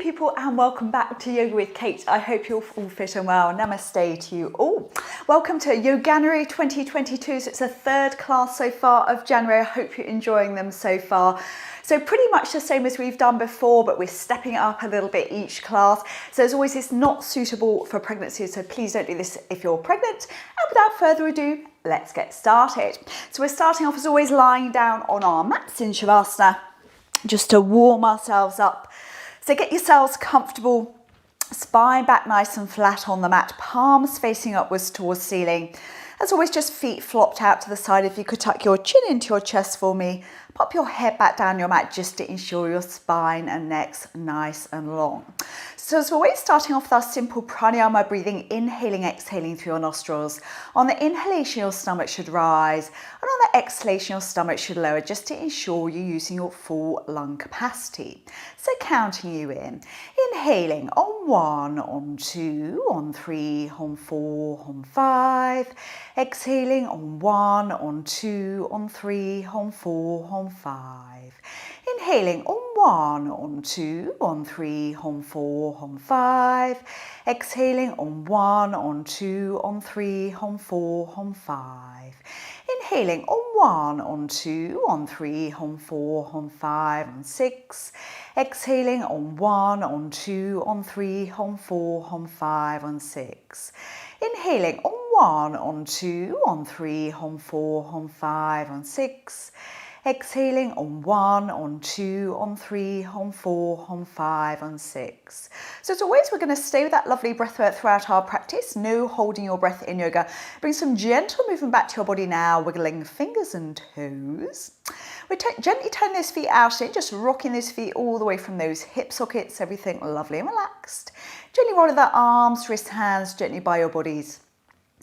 people, and welcome back to Yoga with Kate. I hope you're all fit and well. Namaste to you all. Welcome to Yoganuary 2022. So it's the third class so far of January. I hope you're enjoying them so far. So pretty much the same as we've done before, but we're stepping it up a little bit each class. So as always, it's not suitable for pregnancy, so please don't do this if you're pregnant. And without further ado, let's get started. So we're starting off as always lying down on our mats in Shavasana, just to warm ourselves up. So get yourselves comfortable, spine back nice and flat on the mat, palms facing upwards towards ceiling. As always, just feet flopped out to the side. If you could tuck your chin into your chest for me, pop your head back down your mat just to ensure your spine and neck's nice and long. So as always, starting off with our simple pranayama breathing, inhaling, exhaling through your nostrils. On the inhalation, your stomach should rise, and on the exhalation, your stomach should lower, just to ensure you're using your full lung capacity. So counting you in, inhaling on 1, on 2, on 3, on 4, on 5. Exhaling on 1, on 2, on 3, on 4, on 5. Inhaling on 1, on 2, on 3, on 4, on 5. Exhaling on 1, on 2, on 3, on 4, on 5. Inhaling on 1, on 2, on 3, on 4, on 5, on 6. Exhaling on 1, on 2, on 3, on 4, on 5, on 6. Inhaling on 1, on 2, on 3, on 4, on 5, on 6. Exhaling on 1, on 2, on 3, on 4, on 5, on 6. So as always, we're going to stay with that lovely breath work throughout our practice. No holding your breath in yoga. Bring some gentle movement back to your body now, wiggling fingers and toes. We're gently turning those feet out in, just rocking those feet all the way from those hip sockets, everything lovely and relaxed. Gently rolling the arms, wrists, hands gently by your bodies.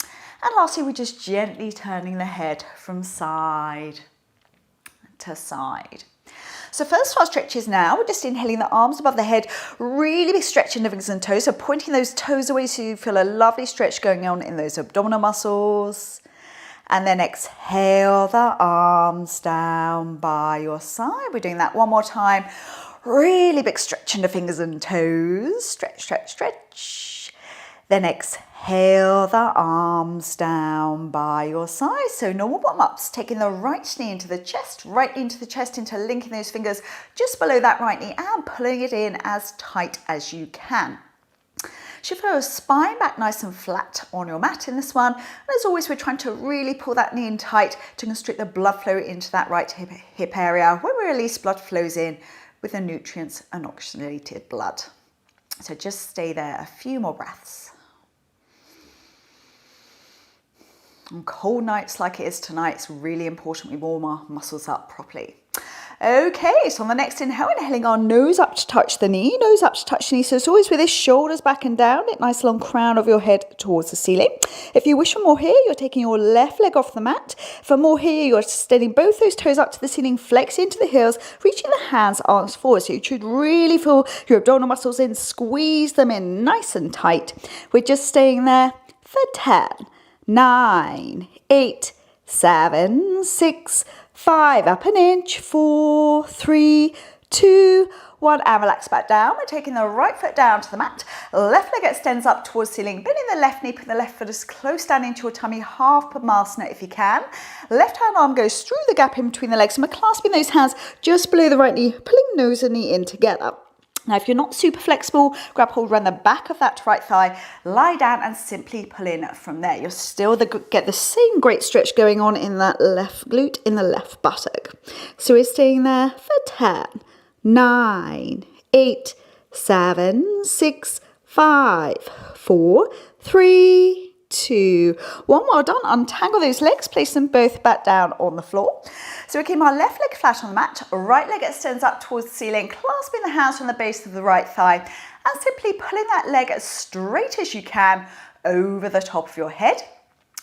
And lastly, we're just gently turning the head from side to side. So first of our stretches now, we're just inhaling the arms above the head, really big stretch in the fingers and toes. So pointing those toes away so you feel a lovely stretch going on in those abdominal muscles. And then exhale the arms down by your side. We're doing that one more time. Really big stretch in the fingers and toes. Stretch, stretch, stretch. Then exhale the arms down by your side. So normal bottom-ups, taking the right knee into the chest, right into the chest, into linking those fingers just below that right knee and pulling it in as tight as you can. Should feel your spine back nice and flat on your mat in this one. And as always, we're trying to really pull that knee in tight to constrict the blood flow into that right hip area. When we release, blood flows in with the nutrients and oxygenated blood. So just stay there a few more breaths. On cold nights like it is tonight, it's really important we warm our muscles up properly. Okay, so on the next inhale, inhaling our nose up to touch the knee, nose up to touch the knee. So it's always with this shoulders back and down, nice long crown of your head towards the ceiling. If you wish for more here, you're taking your left leg off the mat. For more here, you're extending both those toes up to the ceiling, flex into the heels, reaching the hands, arms forward. So you should really feel your abdominal muscles in, squeeze them in nice and tight. We're just staying there for 10, 9, 8, 7, 6, 5, up an inch, 4, 3, 2, 1, and relax back down. We're taking the right foot down to the mat. Left leg extends up towards ceiling, bending the left knee, put the left foot as close down into your tummy, half Padmasana if you can. Left hand arm goes through the gap in between the legs, and we're clasping those hands just below the right knee, pulling nose and knee in together. Now, if you're not super flexible, grab hold around the back of that right thigh, lie down and simply pull in from there. You'll still get the same great stretch going on in that left glute, in the left buttock. So we're staying there for 10, 9, 8, 7, 6, 5, 4, 3, 2, 1. Well done. Untangle those legs, place them both back down on the floor. So we keep our left leg flat on the mat, right leg extends up towards the ceiling, clasping the hands from the base of the right thigh and simply pulling that leg as straight as you can over the top of your head.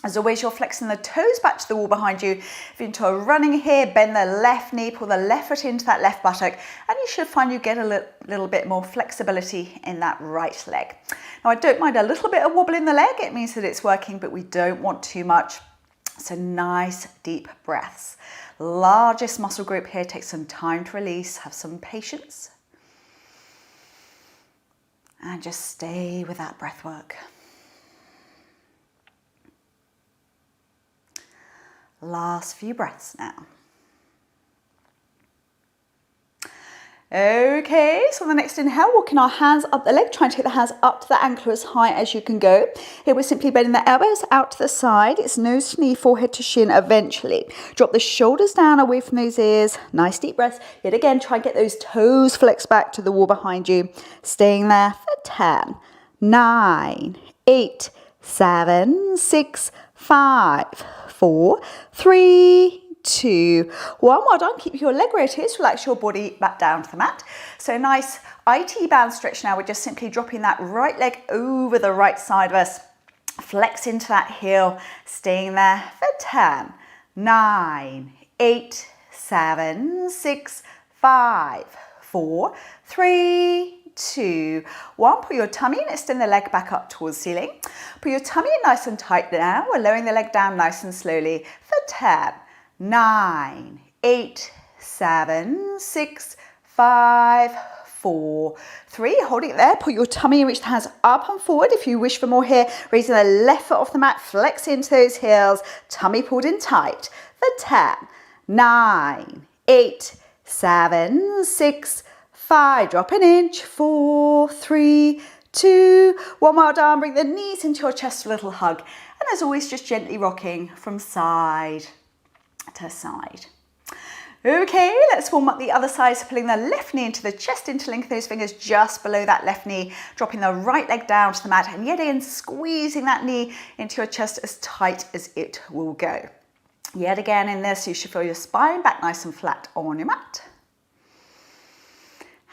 As always, you're flexing the toes back to the wall behind you. If you're into a running here, bend the left knee, pull the left foot into that left buttock, and you should find you get a little bit more flexibility in that right leg. Now, I don't mind a little bit of wobble in the leg. It means that it's working, but we don't want too much. So nice, deep breaths. Largest muscle group here. Take some time to release. Have some patience. And just stay with that breath work. Last few breaths now. Okay, so on the next inhale, walking our hands up the leg, try and take the hands up to the ankle as high as you can go. Here we're simply bending the elbows out to the side. It's nose to knee, forehead to shin eventually. Drop the shoulders down away from those ears. Nice deep breaths. Yet again, try and get those toes flexed back to the wall behind you. Staying there for 10, 9, 8, 7, 6, 5, 4, 3, 2, 1. Well done. Keep your leg where it is. Relax your body back down to the mat. So nice IT band stretch now. We're just simply dropping that right leg over the right side of us. Flex into that heel. Staying there for 10, 9, 8, 7, 6, 5, 4, 3, 2, 1. Put your tummy in, extend the leg back up towards the ceiling. Put your tummy in nice and tight now. We're lowering the leg down nice and slowly for 10, 9, 8, 7, 6, 5, 4, 3. Holding it there. Put your tummy in, reach the hands up and forward if you wish for more here. Raising the left foot off the mat, flex into those heels. Tummy pulled in tight for 10, 9, 8, 7, 6, 5. Drop an inch. 4, 3, 2, 1. Well done. Bring the knees into your chest for a little hug. And as always, just gently rocking from side to side. Okay, let's warm up the other side. So pulling the left knee into the chest, interlink those fingers just below that left knee, dropping the right leg down to the mat, and yet again squeezing that knee into your chest as tight as it will go. Yet again in this, you should feel your spine back nice and flat on your mat.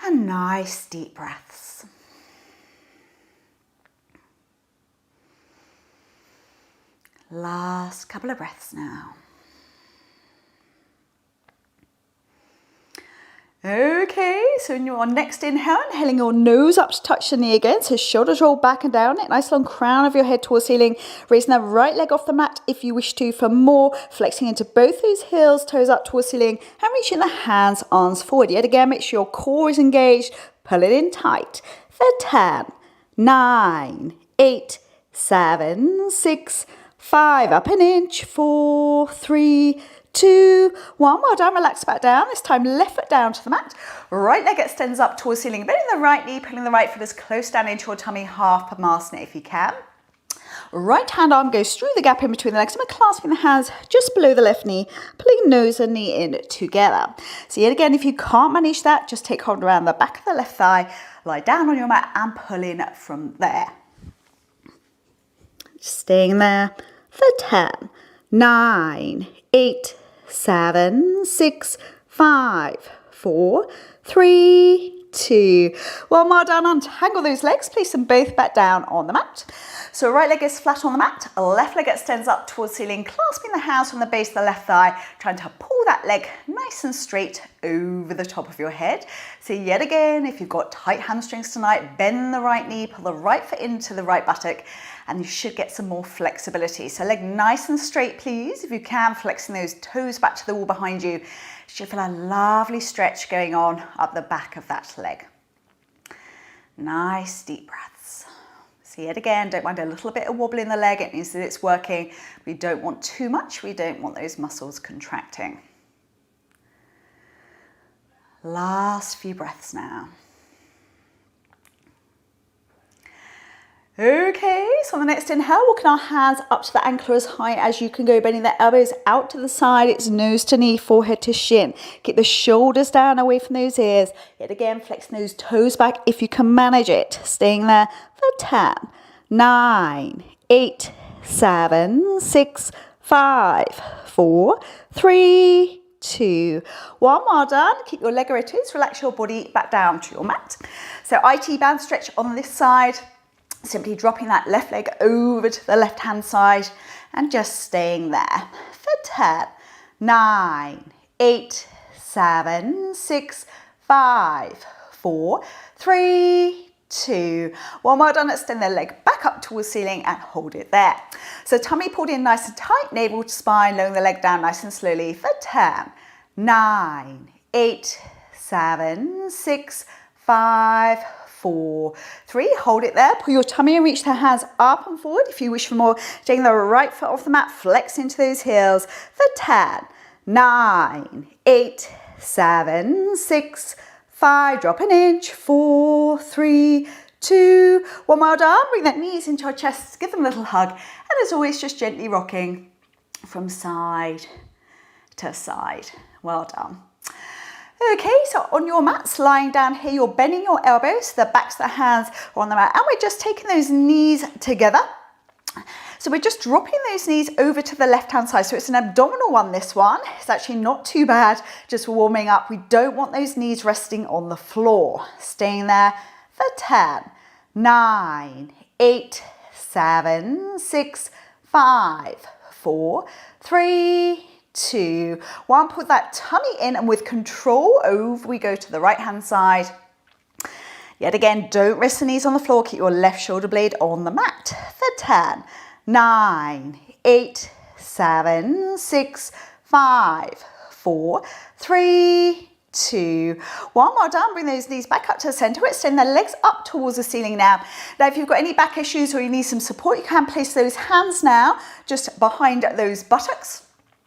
And nice deep breaths. Last couple of breaths now. Okay, so in your next inhale, inhaling your nose up to touch the knee again. So shoulders roll back and down, nice long crown of your head towards ceiling. Raising the right leg off the mat if you wish to for more. Flexing into both those heels, toes up towards ceiling, and reaching the hands, arms forward. Yet again, make sure your core is engaged. Pull it in tight for 10, 9, 8, 7, 6, 5. Up an inch. 4, 3, 2, 1. Well done. Relax back down. This time left foot down to the mat. Right leg extends up towards ceiling. Bending the right knee, pulling the right foot as close down into your tummy, half Padmasana if you can. Right hand arm goes through the gap in between the legs. I'm clasping the hands just below the left knee, pulling nose and knee in together. So yet again, if you can't manage that, just take hold around the back of the left thigh, lie down on your mat and pull in from there. Just staying there for 10, 9, 8, 7, 6, 5, 4, 3, 2, 1. Well done. Untangle those legs. Place them both back down on the mat. So right leg is flat on the mat. Left leg extends up towards ceiling, clasping the hands from the base of the left thigh, trying to pull that leg nice and straight over the top of your head. So yet again, if you've got tight hamstrings tonight, bend the right knee, pull the right foot into the right buttock, and you should get some more flexibility. So leg nice and straight, please. If you can, flexing those toes back to the wall behind you. You should feel a lovely stretch going on up the back of that leg. Nice deep breaths. So yet again, don't mind a little bit of wobble in the leg. It means that it's working. We don't want too much. We don't want those muscles contracting. Last few breaths now. Okay, so on the next inhale, walking our hands up to the ankle as high as you can go, bending the elbows out to the side. It's nose to knee, forehead to shin. Keep the shoulders down away from those ears. Yet again, flexing those toes back if you can manage it. Staying there for 10, 9, 8, 7, 6, 5, 4, 3, 2, 1. Well done. Keep your leg where it is. Relax your body back down to your mat. So IT band stretch on this side. Simply dropping that left leg over to the left hand side and just staying there for 10, 9, 8, 7, 6, 5, 4, 3, 2, 1. Well done. Extend the leg back up towards ceiling and hold it there. So tummy pulled in nice and tight, navel to spine, lowering the leg down nice and slowly for 10, 9, 8, 7, 6, 5, 4, 3. Hold it there. Pull your tummy and reach the hands up and forward. If you wish for more, taking the right foot off the mat, flex into those heels for 10, 9, 8, 7, 6, 5. Drop an inch. 4, 3, 2. One more down. Bring that knees into your chest. Give them a little hug. And as always, just gently rocking from side to side. Well done. Okay, so on your mats, lying down here, you're bending your elbows, the backs of the hands are on the mat, and we're just taking those knees together. So we're just dropping those knees over to the left-hand side. So it's an abdominal one, this one. It's actually not too bad, just warming up. We don't want those knees resting on the floor. Staying there for 10, 9, 8, 7, 6, 5, 4, 3, 2, 1. Put that tummy in, and with control, over we go to the right hand side. Yet again, don't rest the knees on the floor. Keep your left shoulder blade on the mat for 10, 9, 8, 7, 6, 5, 4, 3, 2, 1. More down. Bring those knees back up to the center. Extend the legs up towards the ceiling now. Now, if you've got any back issues or you need some support, you can place those hands now just behind those buttocks.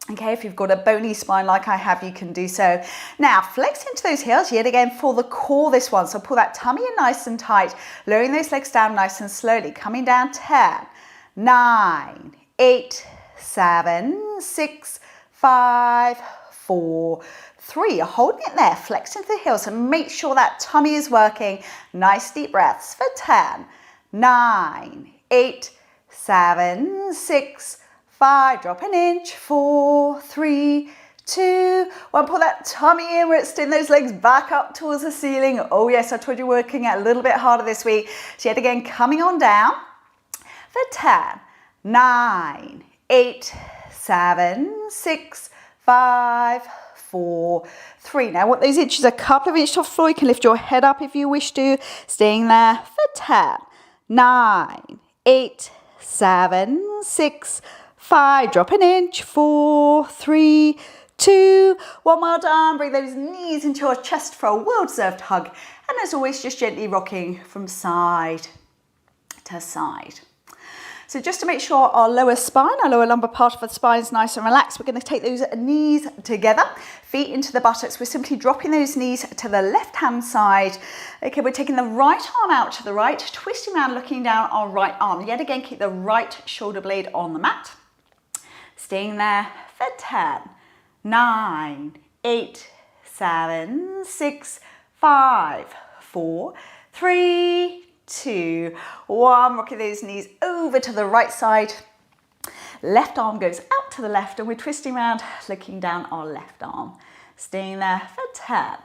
Okay, if you've got a bony spine like I have, you can do so. Now, flex into those heels yet again for the core, this one. So pull that tummy in nice and tight, lowering those legs down nice and slowly. Coming down 10, 9, 8, 7, 6, 5, 4, 3. You're holding it there. Flex into the heels and make sure that tummy is working. Nice deep breaths for 10, 9, 8, 7, 6, 5, drop an inch, 4, 3, 2, 1. Pull that tummy in, we're extending those legs back up towards the ceiling. Oh yes, I told you working out a little bit harder this week. So yet again, coming on down for 10, 9, 8, 7, 6, 5, 4, 3. Now, what those inches, a couple of inches off the floor. You can lift your head up if you wish to. Staying there for 10, 9, 8, 7, 6, 5, drop an inch, 4, 3, 2, 1. More down. Bring those knees into your chest for a well-deserved hug. And as always, just gently rocking from side to side. So just to make sure our lower spine, our lower lumbar part of the spine is nice and relaxed, we're going to take those knees together, feet into the buttocks. We're simply dropping those knees to the left-hand side. Okay, we're taking the right arm out to the right, twisting around, looking down our right arm. Yet again, keep the right shoulder blade on the mat. Staying there for 10, 9, 8, 7, 6, 5, 4, 3, 2, 1. Rocking those knees over to the right side. Left arm goes out to the left, and we're twisting around, looking down our left arm. Staying there for 10,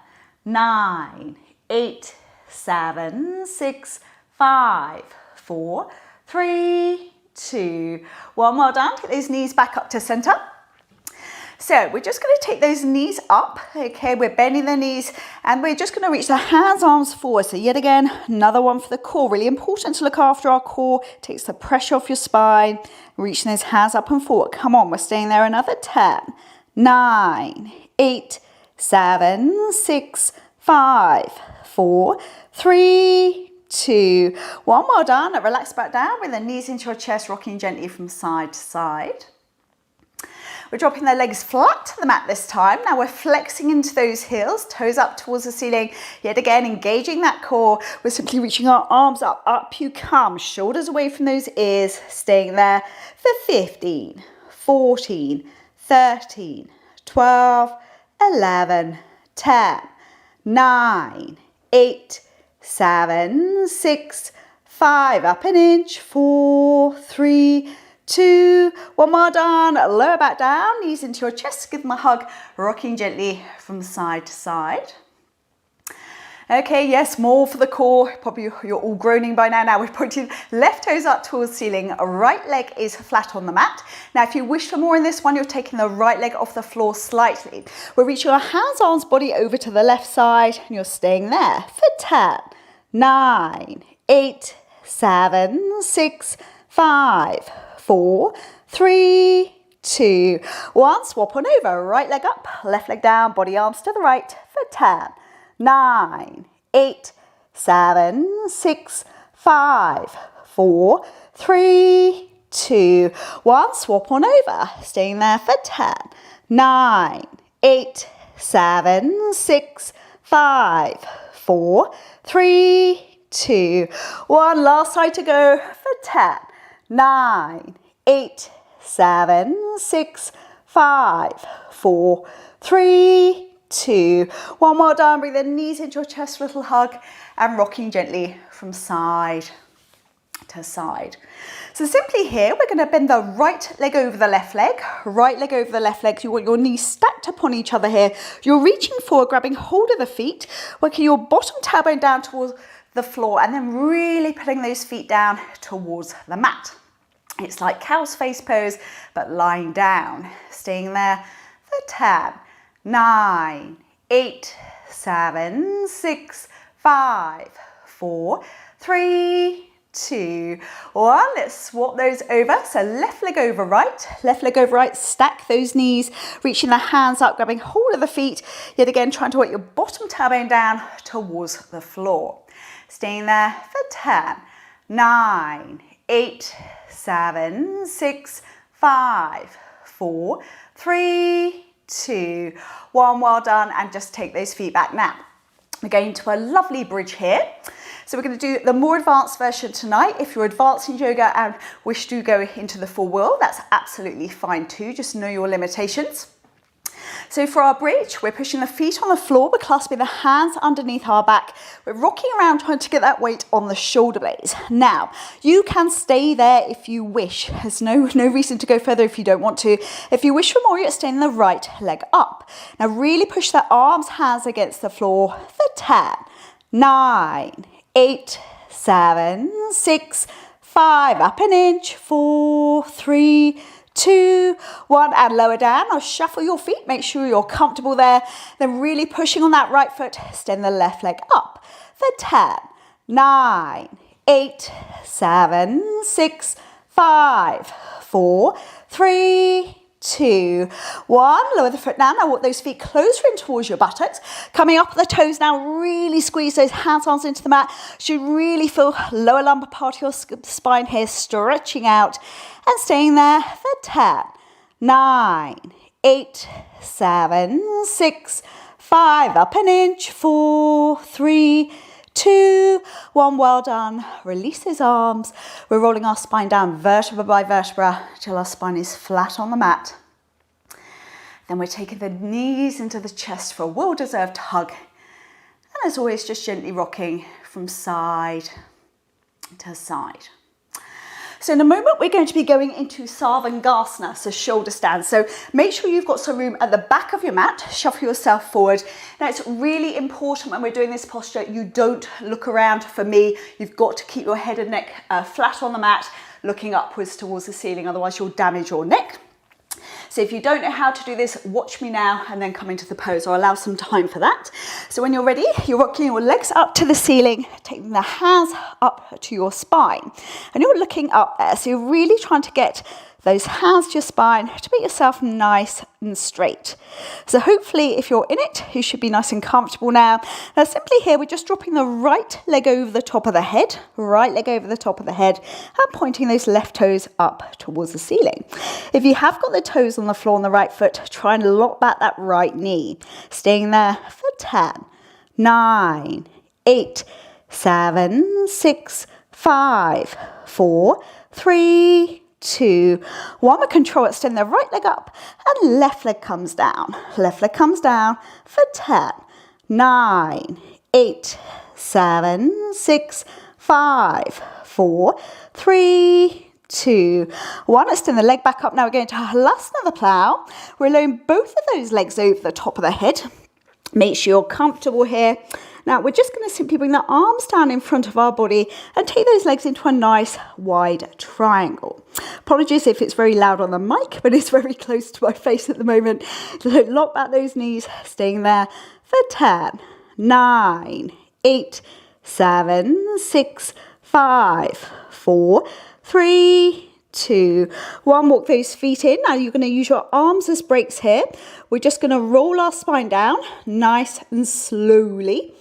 9, 8, 7, 6, 5, 4, 3, 2, 1. Well done. Take those knees back up to center. So we're just going to take those knees up. Okay, we're bending the knees and we're just going to reach the hands, arms forward. So yet again, another one for the core. Really important to look after our core. Takes the pressure off your spine. Reaching those hands up and forward. Come on, we're staying there. Another 10, 9, 8, 7, 6, 5, 4, 3, 2, 1. Well done. Now relax back down. Bring the knees into your chest, rocking gently from side to side. We're dropping the legs flat to the mat this time. Now we're flexing into those heels, toes up towards the ceiling. Yet again, engaging that core. We're simply reaching our arms up. Up you come. Shoulders away from those ears. Staying there for 15, 14, 13, 12, 11, 10, 9, 8, 7, 6, 5. Up an inch. 4, 3, 2, 1. More down. Lower back down, knees into your chest. Give them a hug, rocking gently from side to side. Okay, yes, more for the core. Probably you're all groaning by now. Now we're pointing left toes up towards the ceiling. Right leg is flat on the mat. Now, if you wish for more in this one, you're taking the right leg off the floor slightly. We're reaching our hands, arms, body over to the left side, and you're staying there for 10, 9, 8, 7, 6, 5, 4, 3, 2, 1. Swap on over. Right leg up, left leg down, body arms to the right for 10, 9, 8, 7, 6, 5, 4, 3, 2, 1. Swap on over. Staying there for 10, 9, 8, 7, 6, 5, 4, 3, 2, 1. Last side to go for 10, 9, 8, 7, 6, 5, 4, 3, 2, 1. Well done. Bring the knees into your chest, little hug, and rocking gently from side to side. So simply here, we're going to bend the right leg over the left leg, right leg over the left leg. You want your knees stacked upon each other here. You're reaching forward, grabbing hold of the feet, working your bottom tailbone down towards the floor, and then really putting those feet down towards the mat. It's like cow's face pose, but lying down. Staying there for 10, 9, 8, 7, 6, 5, 4, 3, 2, 1. Let's swap those over. So left leg over right, stack those knees, reaching the hands up, grabbing hold of the feet, yet again trying to work your bottom tailbone down towards the floor. Staying there for 10, 9, 8, 7, 6, 5, 4, 3, 2, 1. Well done. And just take those feet back now. We're going to a lovely bridge here. So we're going to do the more advanced version tonight. If you're advanced in yoga and wish to go into the full wheel, that's absolutely fine too. Just know your limitations. So for our bridge, we're pushing the feet on the floor. We're clasping the hands underneath our back. We're rocking around trying to get that weight on the shoulder blades. Now, you can stay there if you wish. There's no reason to go further if you don't want to. If you wish for more, you're staying the right leg up. Now really push the arms, hands against the floor for 10, 9, 8, 7, 6, 5, up an inch, 4, 3, 2, 1, and lower down. Now shuffle your feet, make sure you're comfortable there. Then really pushing on that right foot, extend the left leg up for 10, 9, 8, 7, 6, 5, 4, 3, 2, 1. Lower the foot down. Now walk those feet closer in towards your buttocks. Coming up the toes now, really squeeze those hands, arms into the mat. Should really feel lower lumbar part of your spine here, stretching out and staying there for 10, 9, 8, 7, 6, 5, up an inch, 4, 3, 2, 1. Well done. Release those arms. We're rolling our spine down vertebra by vertebra till our spine is flat on the mat. Then we're taking the knees into the chest for a well-deserved hug. And as always, just gently rocking from side to side. So in a moment, we're going to be going into Sarvangasana, so shoulder stand. So make sure you've got some room at the back of your mat. Shuffle yourself forward. Now, it's really important when we're doing this posture, you don't look around. For me, you've got to keep your head and neck flat on the mat, looking upwards towards the ceiling. Otherwise, you'll damage your neck. So if you don't know how to do this, watch me now and then come into the pose. I'll allow some time for that. So when you're ready, you're rocking your legs up to the ceiling, taking the hands up to your spine. And you're looking up there. So you're really trying to get those hands to your spine to make yourself nice and straight. So hopefully if you're in it, you should be nice and comfortable now. Now simply here, we're just dropping the right leg over the top of the head, right leg over the top of the head, and pointing those left toes up towards the ceiling. If you have got the toes on the floor on the right foot, try and lock back that right knee. Staying there for 10, 9, 8, 7, 6, 5, 4, 3, 2, 1. With control, extend the right leg up and left leg comes down. Left leg comes down for 10, 9, 8, 7, 6, 5, 4, 3, 2, 1. Extend the leg back up. Now we're going to Halasana the plow. We're laying both of those legs over the top of the head. Make sure you're comfortable here. Now we're just going to simply bring the arms down in front of our body and take those legs into a nice wide triangle. Apologies if it's very loud on the mic, but it's very close to my face at the moment. So lock back those knees, staying there for 10, 9, 8, 7, 6, 5, 4, 3, 2, 1. Walk those feet in. Now you're going to use your arms as brakes here. We're just going to roll our spine down nice and slowly.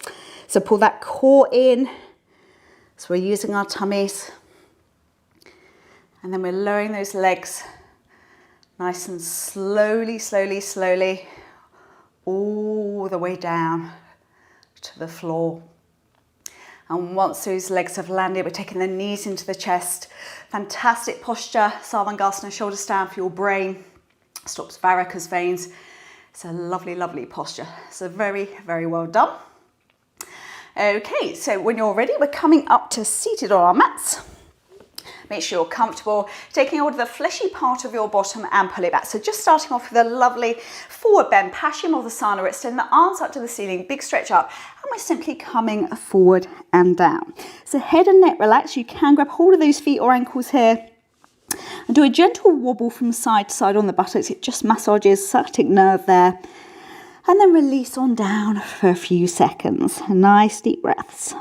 So pull that core in. So we're using our tummies. And then we're lowering those legs nice and slowly, slowly, slowly, all the way down to the floor. And once those legs have landed, we're taking the knees into the chest. Fantastic posture, Sarvangasana, shoulders down for your brain. Stops varicose veins. It's a lovely, lovely posture. So very, very well done. Okay, so when you're ready, we're coming up to seated on our mats. Make sure you're comfortable, taking hold of the fleshy part of your bottom and pull it back. So just starting off with a lovely forward bend, Paschimottanasana. We're extending the arms up to the ceiling, big stretch up, and we're simply coming forward and down. So head and neck relaxed. You can grab hold of those feet or ankles here and do a gentle wobble from side to side on the buttocks. It just massages sciatic nerve there. And then release on down for a few seconds. Nice deep breaths.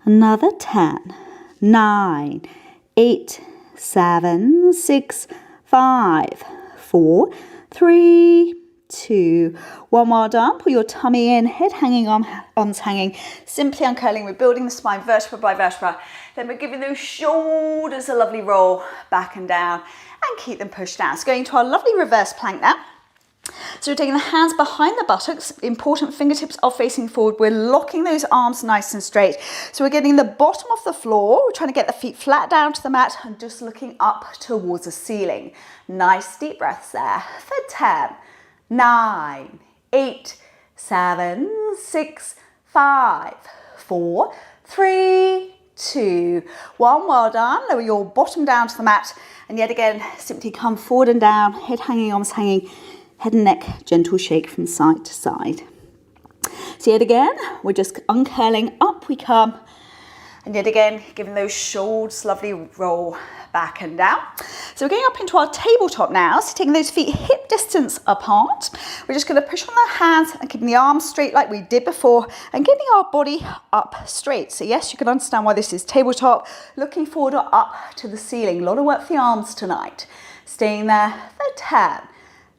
Another 10, 9, 8, 7, 6, 5, 4, 3, 2, 1. Well done. Pull your tummy in, head hanging, arms hanging. Simply uncurling. We're building the spine vertebra by vertebra. Then we're giving those shoulders a lovely roll back and down and keep them pushed down. So going to our lovely reverse plank now. So we're taking the hands behind the buttocks. Important, fingertips are facing forward. We're locking those arms nice and straight. So we're getting the bottom of the floor. We're trying to get the feet flat down to the mat and just looking up towards the ceiling. Nice deep breaths there. For 10, 9, 8, 7, 6, 5, 4, 3, 2, 1. Well done. Lower your bottom down to the mat. And yet again, simply come forward and down, head hanging, arms hanging. Head and neck, gentle shake from side to side. So yet again, we're just uncurling, up we come. And yet again, giving those shoulders lovely roll back and down. So we're going up into our tabletop now. So taking those feet hip distance apart. We're just going to push on the hands and keeping the arms straight like we did before and getting our body up straight. So yes, you can understand why this is tabletop. Looking forward or up to the ceiling. A lot of work for the arms tonight. Staying there for 10.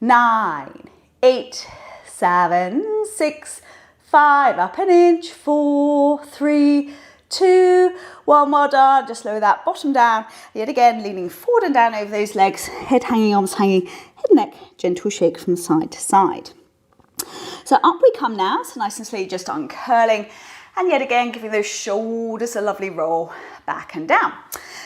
9, 8, 7, 6, 5, up an inch, 4, 3, 2, 1. Well done. Just lower that bottom down. Yet again, leaning forward and down over those legs, head hanging, arms hanging, head and neck, gentle shake from side to side. So up we come now. So nice and slowly, just uncurling. And yet again, giving those shoulders a lovely roll back and down.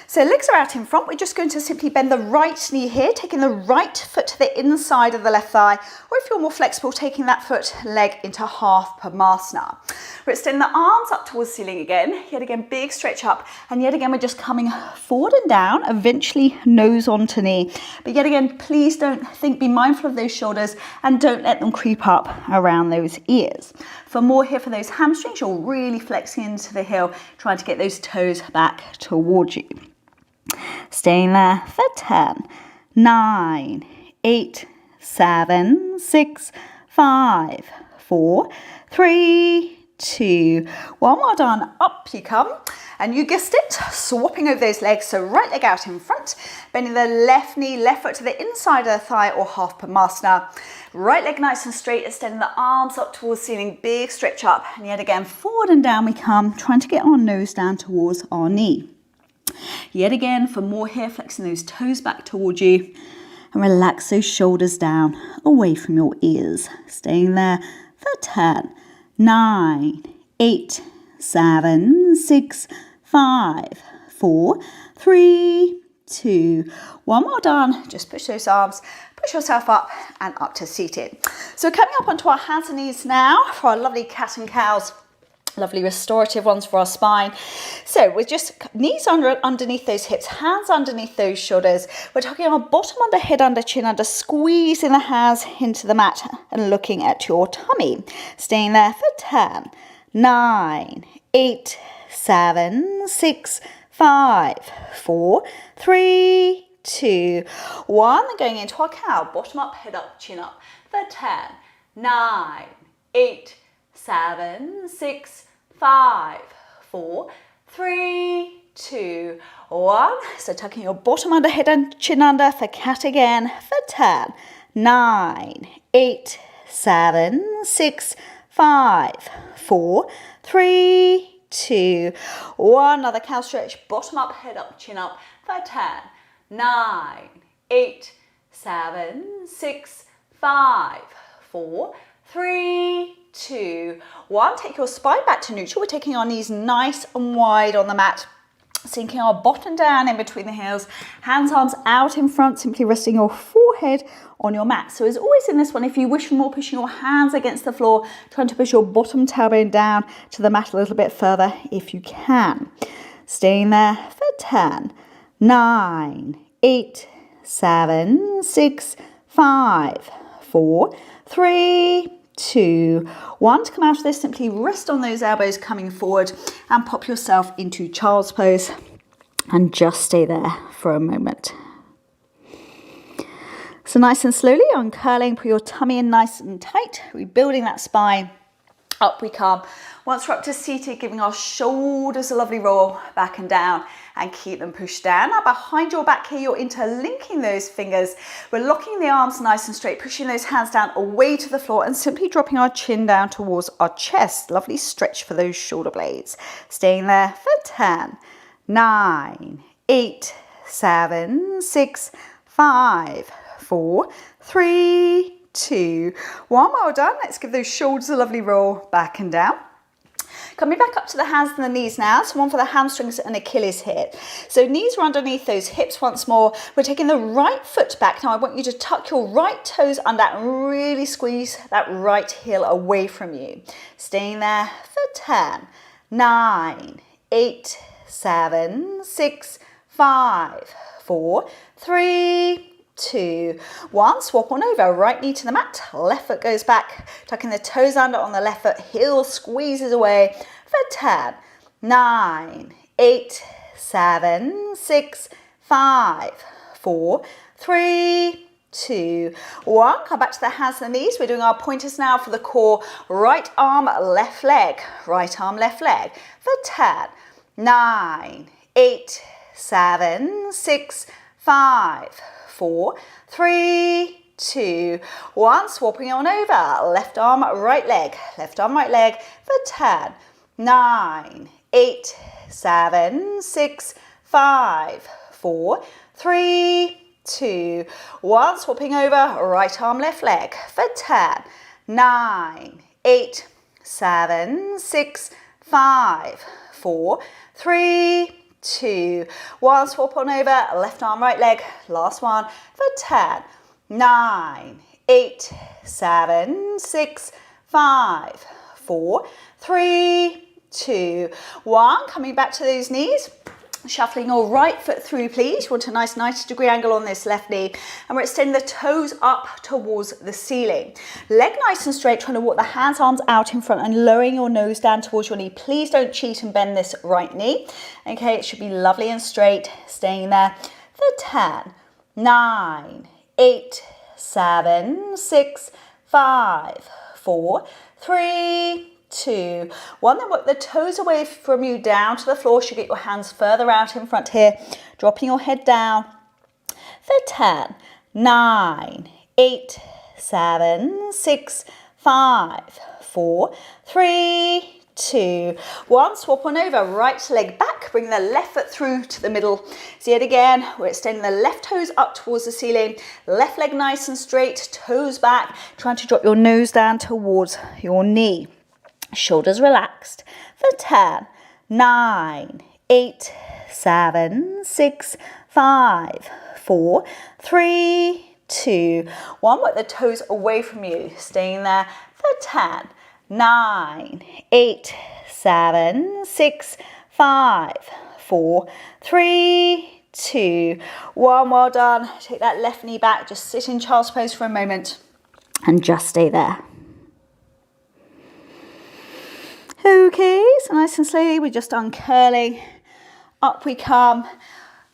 So legs are out in front. We're just going to simply bend the right knee here, taking the right foot to the inside of the left thigh, or if you're more flexible, taking that foot leg into half Padmasana. We're extending the arms up towards the ceiling again. Yet again, big stretch up. And yet again, we're just coming forward and down, eventually nose onto knee. But yet again, please be mindful of those shoulders and don't let them creep up around those ears. For more here for those hamstrings, you're really flexing into the heel, trying to get those toes back towards you. Staying there for 10, 9, 8, 7, 6, 5, 4, 3, 2, 1. Well done. Up you come. And you guessed it, swapping over those legs. So right leg out in front, bending the left knee, left foot to the inside of the thigh or half Padmasana. Right leg nice and straight, extending the arms up towards the ceiling, big stretch up. And yet again, forward and down we come, trying to get our nose down towards our knee. Yet again, for more here, flexing those toes back towards you and relax those shoulders down away from your ears. Staying there for 10, 9, 8, 7, 6, 5, 4, 3, 2, 1. Well done. Just push those arms, push yourself up and up to seated. So coming up onto our hands and knees now for our lovely cat and cows. Lovely restorative ones for our spine. So we're just knees underneath those hips, hands underneath those shoulders. We're tucking our bottom under, head under, chin under, squeezing the hands into the mat and looking at your tummy. Staying there for 10, 9, 8, 7, 6, 5, 4, 3, 2, 1. And going into our cow. Bottom up, head up, chin up for 10, 9, 8, 7, 6, 5, 4, 3, 2, 1. So tucking your bottom under, head and chin under for cat again for 10, 9, 8, 7, 6, 5, 4, 3, 2, 1. Another cow stretch. Bottom up, head up, chin up for 10, 9, 8, 7, 6, 5, 4, 3, 2, 1. Take your spine back to neutral. We're taking our knees nice and wide on the mat, sinking our bottom down in between the heels, hands, arms out in front, simply resting your forehead on your mat. So as always in this one, if you wish for more, pushing your hands against the floor, trying to push your bottom tailbone down to the mat a little bit further if you can. Staying there for 10, 9, 8, 7, 6, 5, 4, 3, 2, 1. To come out of this, simply rest on those elbows coming forward and pop yourself into child's pose and just stay there for a moment. So nice and slowly uncurling, put your tummy in nice and tight, rebuilding that spine. Up we come. Once we're up to seated, giving our shoulders a lovely roll back and down and keep them pushed down. Now behind your back here, you're interlinking those fingers. We're locking the arms nice and straight, pushing those hands down away to the floor and simply dropping our chin down towards our chest. Lovely stretch for those shoulder blades. Staying there for 10, 9, 8, 7, 6, 5, 4, 3, 2, 1. Well done. Let's give those shoulders a lovely roll back and down. Coming back up to the hands and the knees now. So one for the hamstrings and Achilles here. So knees are underneath those hips once more. We're taking the right foot back. Now I want you to tuck your right toes under and really squeeze that right heel away from you. Staying there for 10, 9, 8, 7, 6, 5, 4, 3, 2, 1. Swap on over. Right knee to the mat. Left foot goes back. Tucking the toes under on the left foot. Heel squeezes away for 10, 9, 8, 7, 6, 5, 4, 3, 2, 1. Come back to the hands and the knees. We're doing our pointers now for the core. Right arm, left leg. Right arm, left leg for 10, 9, 8, 7, 6, 5, 4, 3, 2, 1. Swapping on over. Left arm, right leg. Left arm, right leg for 10, 9, 8, 7, 6, 5, 4, 3, 2, 1. Swapping over. Right arm, left leg for 10, 9, 8, 7, 6, 5, 4, 3, 2, 1. Swap on over. Left arm, right leg. Last one for 10, 9, 8, 7, 6, 5, 4, 3, 2, 1. Coming back to those knees. Shuffling your right foot through, please. You want a nice 90-degree angle on this left knee. And we're extending the toes up towards the ceiling. Leg nice and straight, trying to walk the hands, arms out in front and lowering your nose down towards your knee. Please don't cheat and bend this right knee. Okay, it should be lovely and straight. Staying there for 10, 9, 8, 7, 6, 5, 4, 3, 2, 1. Then work the toes away from you down to the floor. Should get your hands further out in front here. Dropping your head down for 10, 9, 8, 7, 6, 5, 4, 3, 2, 1. Swap on over. Right leg back. Bring the left foot through to the middle. So yet again, we're extending the left toes up towards the ceiling. Left leg nice and straight. Toes back. Trying to drop your nose down towards your knee. Shoulders relaxed for 10, 9, 8, 7, 6, 5, 4, 3, 2, 1. Work the toes away from you. Staying there for 10, 9, 8, 7, 6, 5, 4, 3, 2, 1. Well done. Take that left knee back. Just sit in child's pose for a moment and just stay there. Okay, so nice and slowly, we're just uncurling. Up we come.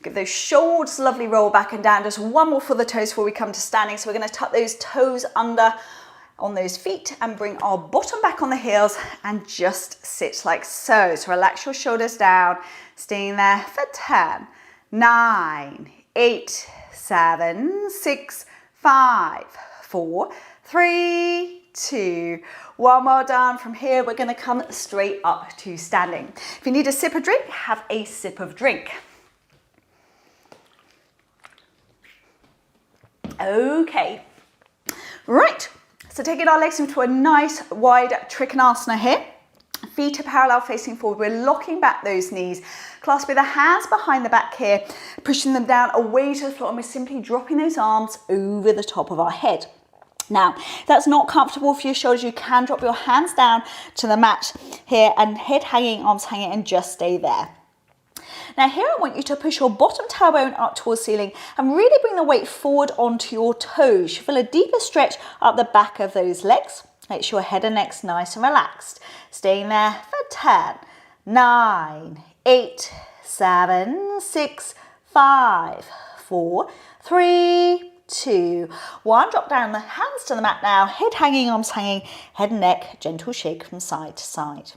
Give those shoulders a lovely roll back and down. Just one more for the toes before we come to standing. So we're going to tuck those toes under on those feet and bring our bottom back on the heels and just sit like so. So relax your shoulders down, staying there for 10, 9, 8, 7, 6, 5, 4, 3, 2, 1. Well done. From here, we're going to come straight up to standing. If you need a sip of drink, have a sip of drink. Okay. Right. So taking our legs into a nice wide Trikonasana here. Feet are parallel facing forward. We're locking back those knees. Clasping the hands behind the back here, pushing them down away to the floor, and we're simply dropping those arms over the top of our head. Now, if that's not comfortable for your shoulders, you can drop your hands down to the mat here and head hanging, arms hanging, and just stay there. Now here I want you to push your bottom tailbone up towards the ceiling and really bring the weight forward onto your toes. You feel a deeper stretch up the back of those legs. Make sure head and neck's nice and relaxed. Staying there for 10, 9, 8, 7, 6, 5, 4, 3, 2, 1. Drop down the hands to the mat now. Head hanging, arms hanging, head and neck, gentle shake from side to side.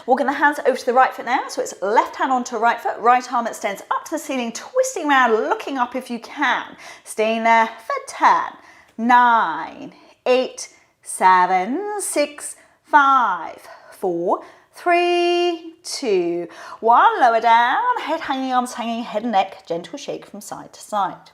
Walking the hands over to the right foot now. So it's left hand onto right foot, right arm extends up to the ceiling, twisting around, looking up if you can. Staying there for 10, 9, 8, 7, 6, 5, 4, 3, 2, 1. Lower down, head hanging, arms hanging, head and neck, gentle shake from side to side.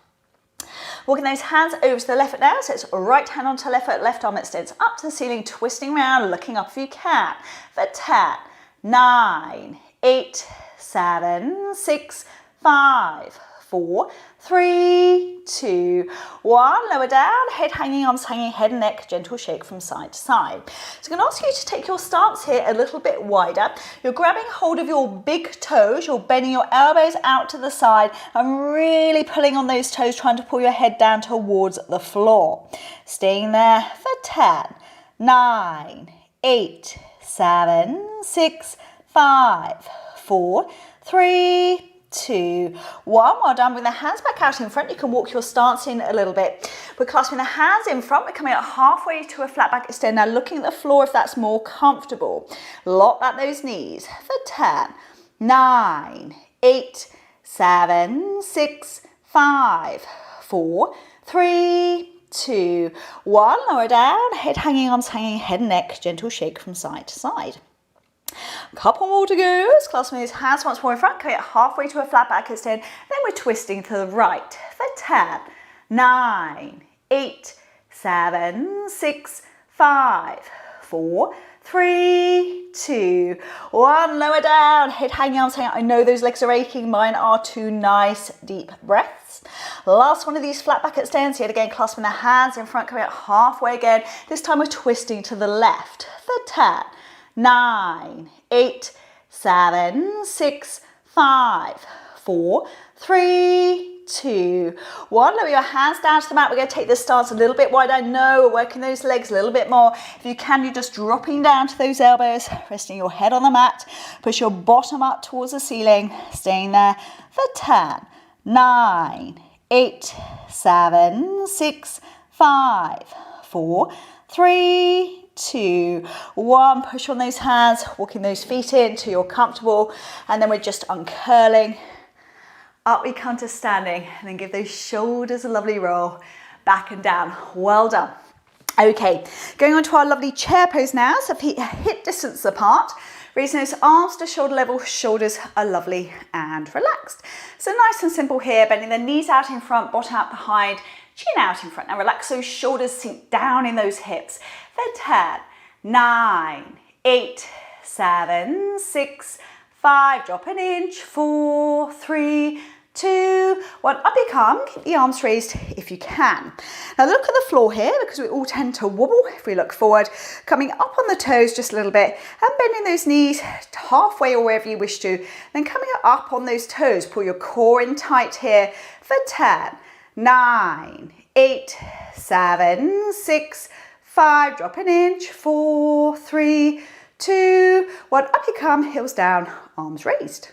Walking those hands over to the left foot now, so it's right hand onto left foot, left arm extends up to the ceiling, twisting around, looking up if you can. For 10, 9, 8, 7, 6, 5, 4, 3, 2, 1. Lower down, head hanging, arms hanging, head and neck, gentle shake from side to side. So I'm going to ask you to take your stance here a little bit wider. You're grabbing hold of your big toes, you're bending your elbows out to the side and really pulling on those toes, trying to pull your head down towards the floor. Staying there for 10, 9, 8, 7, 6, 5, 4, 3, 2, 1. Well done. Bring the hands back out in front. You can walk your stance in a little bit. We're clasping the hands in front. We're coming out halfway to a flat back extend. Now looking at the floor if that's more comfortable. Lock back those knees for 10, 9, 8, 7, 6, 5, 4, 3, 2, 1. Lower down. Head hanging, arms hanging, head and neck. Gentle shake from side to side. Couple more to go. Clasping those hands once more in front, coming out halfway to a flat back extend. Then we're twisting to the right for 10, 9, 8, 7, 6, 5, 4, 3, 2, 1. Lower down, head hanging, arms hanging. I know those legs are aching. Mine are too. Nice deep breaths. Last one of these flat back extends. Yet again, clasping the hands in front, coming out halfway again. This time we're twisting to the left for 10, 9, 8, 7, 6, 5, 4, 3, 2, 1. Lower your hands down to the mat. We're going to take this stance a little bit wide. I know we're working those legs a little bit more. If you can, you're just dropping down to those elbows, resting your head on the mat. Push your bottom up towards the ceiling, staying there for 10, 9, 8, 7, 6, 5, 4, 3, 2, 1. Push on those hands, walking those feet in till you're comfortable, and then we're just uncurling. Up we come to standing, and then give those shoulders a lovely roll, back and down. Well done. Okay, going on to our lovely chair pose now, so feet are hip distance apart. Raising those arms to shoulder level, shoulders are lovely and relaxed. So nice and simple here, bending the knees out in front, bottom out behind, chin out in front. Now relax those shoulders, sink down in those hips. For 10, 9, 8, 7, 6, 5, drop an inch, 4, 3, 2, 1, up you come. Keep the arms raised if you can. Now look at the floor here, because we all tend to wobble if we look forward. Coming up on the toes just a little bit and bending those knees halfway or wherever you wish to. Then coming up on those toes, pull your core in tight here for 10, 9, 8, 7, 6, 5, drop an inch, 4, 3, 2, 1, up you come, heels down, arms raised.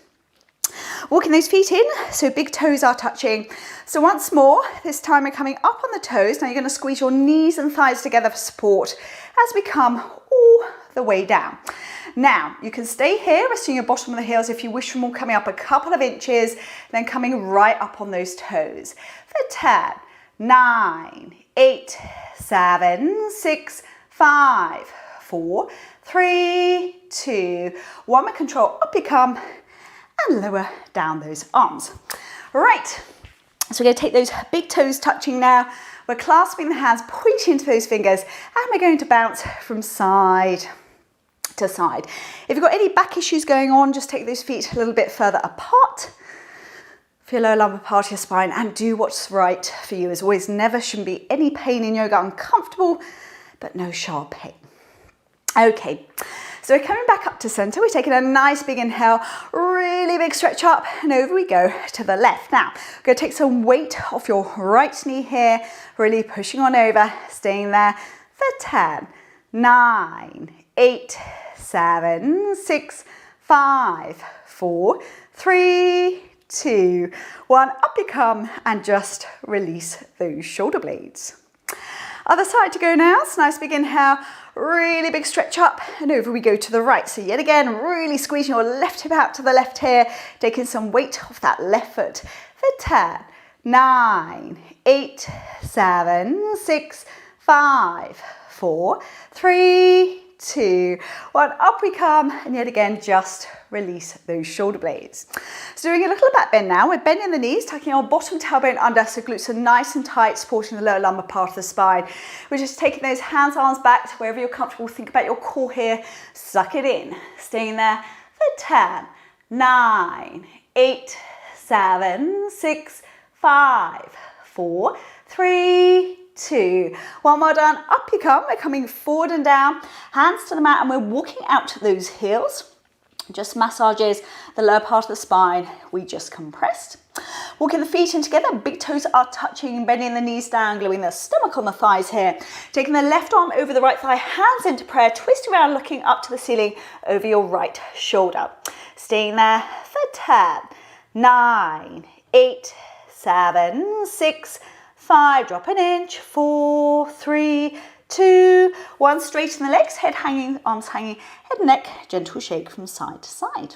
Walking those feet in, so big toes are touching. So once more, this time we're coming up on the toes. Now you're going to squeeze your knees and thighs together for support as we come all the way down. Now you can stay here, resting your bottom of the heels if you wish, for more, coming up a couple of inches, then coming right up on those toes. For 10, 9, 8, 7, 6, 5, 4, 3, 2, 1. With control, up you come and lower down those arms. Right, so we're going to take those big toes touching now. We're clasping the hands, pointing into those fingers, and we're going to bounce from side to side. If you've got any back issues going on, just take those feet a little bit further apart for your lower lumbar part of your spine, and do what's right for you. As always, never shouldn't be any pain in yoga, uncomfortable, but no sharp pain. Okay, so we're coming back up to center. We're taking a nice big inhale, really big stretch up, and over we go to the left. Now, we're going to take some weight off your right knee here, really pushing on over, staying there for 10, 9, 8, 7, 6, 5, 4, 3, 2, 1. Up you come and just release those shoulder blades. Other side to go now. So nice big inhale, really big stretch up, and over we go to the right. So yet again, really squeezing your left hip out to the left here, taking some weight off that left foot for 10, 9, 8, 7, 6, 5, 4, 3, 2, 1. Up we come, and yet again, just release those shoulder blades. So doing a little back bend now. We're bending the knees, tucking our bottom tailbone under, so glutes are nice and tight, supporting the lower lumbar part of the spine. We're just taking those hands, arms back to wherever you're comfortable. Think about your core here. Suck it in. Staying there for 10, 9, 8, 7, 6, 5, 4, 3, 2, 1. More done. Up you come. We're coming forward and down, hands to the mat, and we're walking out to those heels. Just massages the lower part of the spine. We just compressed. Walking the feet in together, big toes are touching, bending the knees down, gluing the stomach on the thighs here. Taking the left arm over the right thigh, hands into prayer, twist around, looking up to the ceiling over your right shoulder. Staying there for 10, 9, 8, 7, 6, 5, drop an inch, 4, 3, 2, 1. Straighten the legs, head hanging, arms hanging, head and neck, gentle shake from side to side.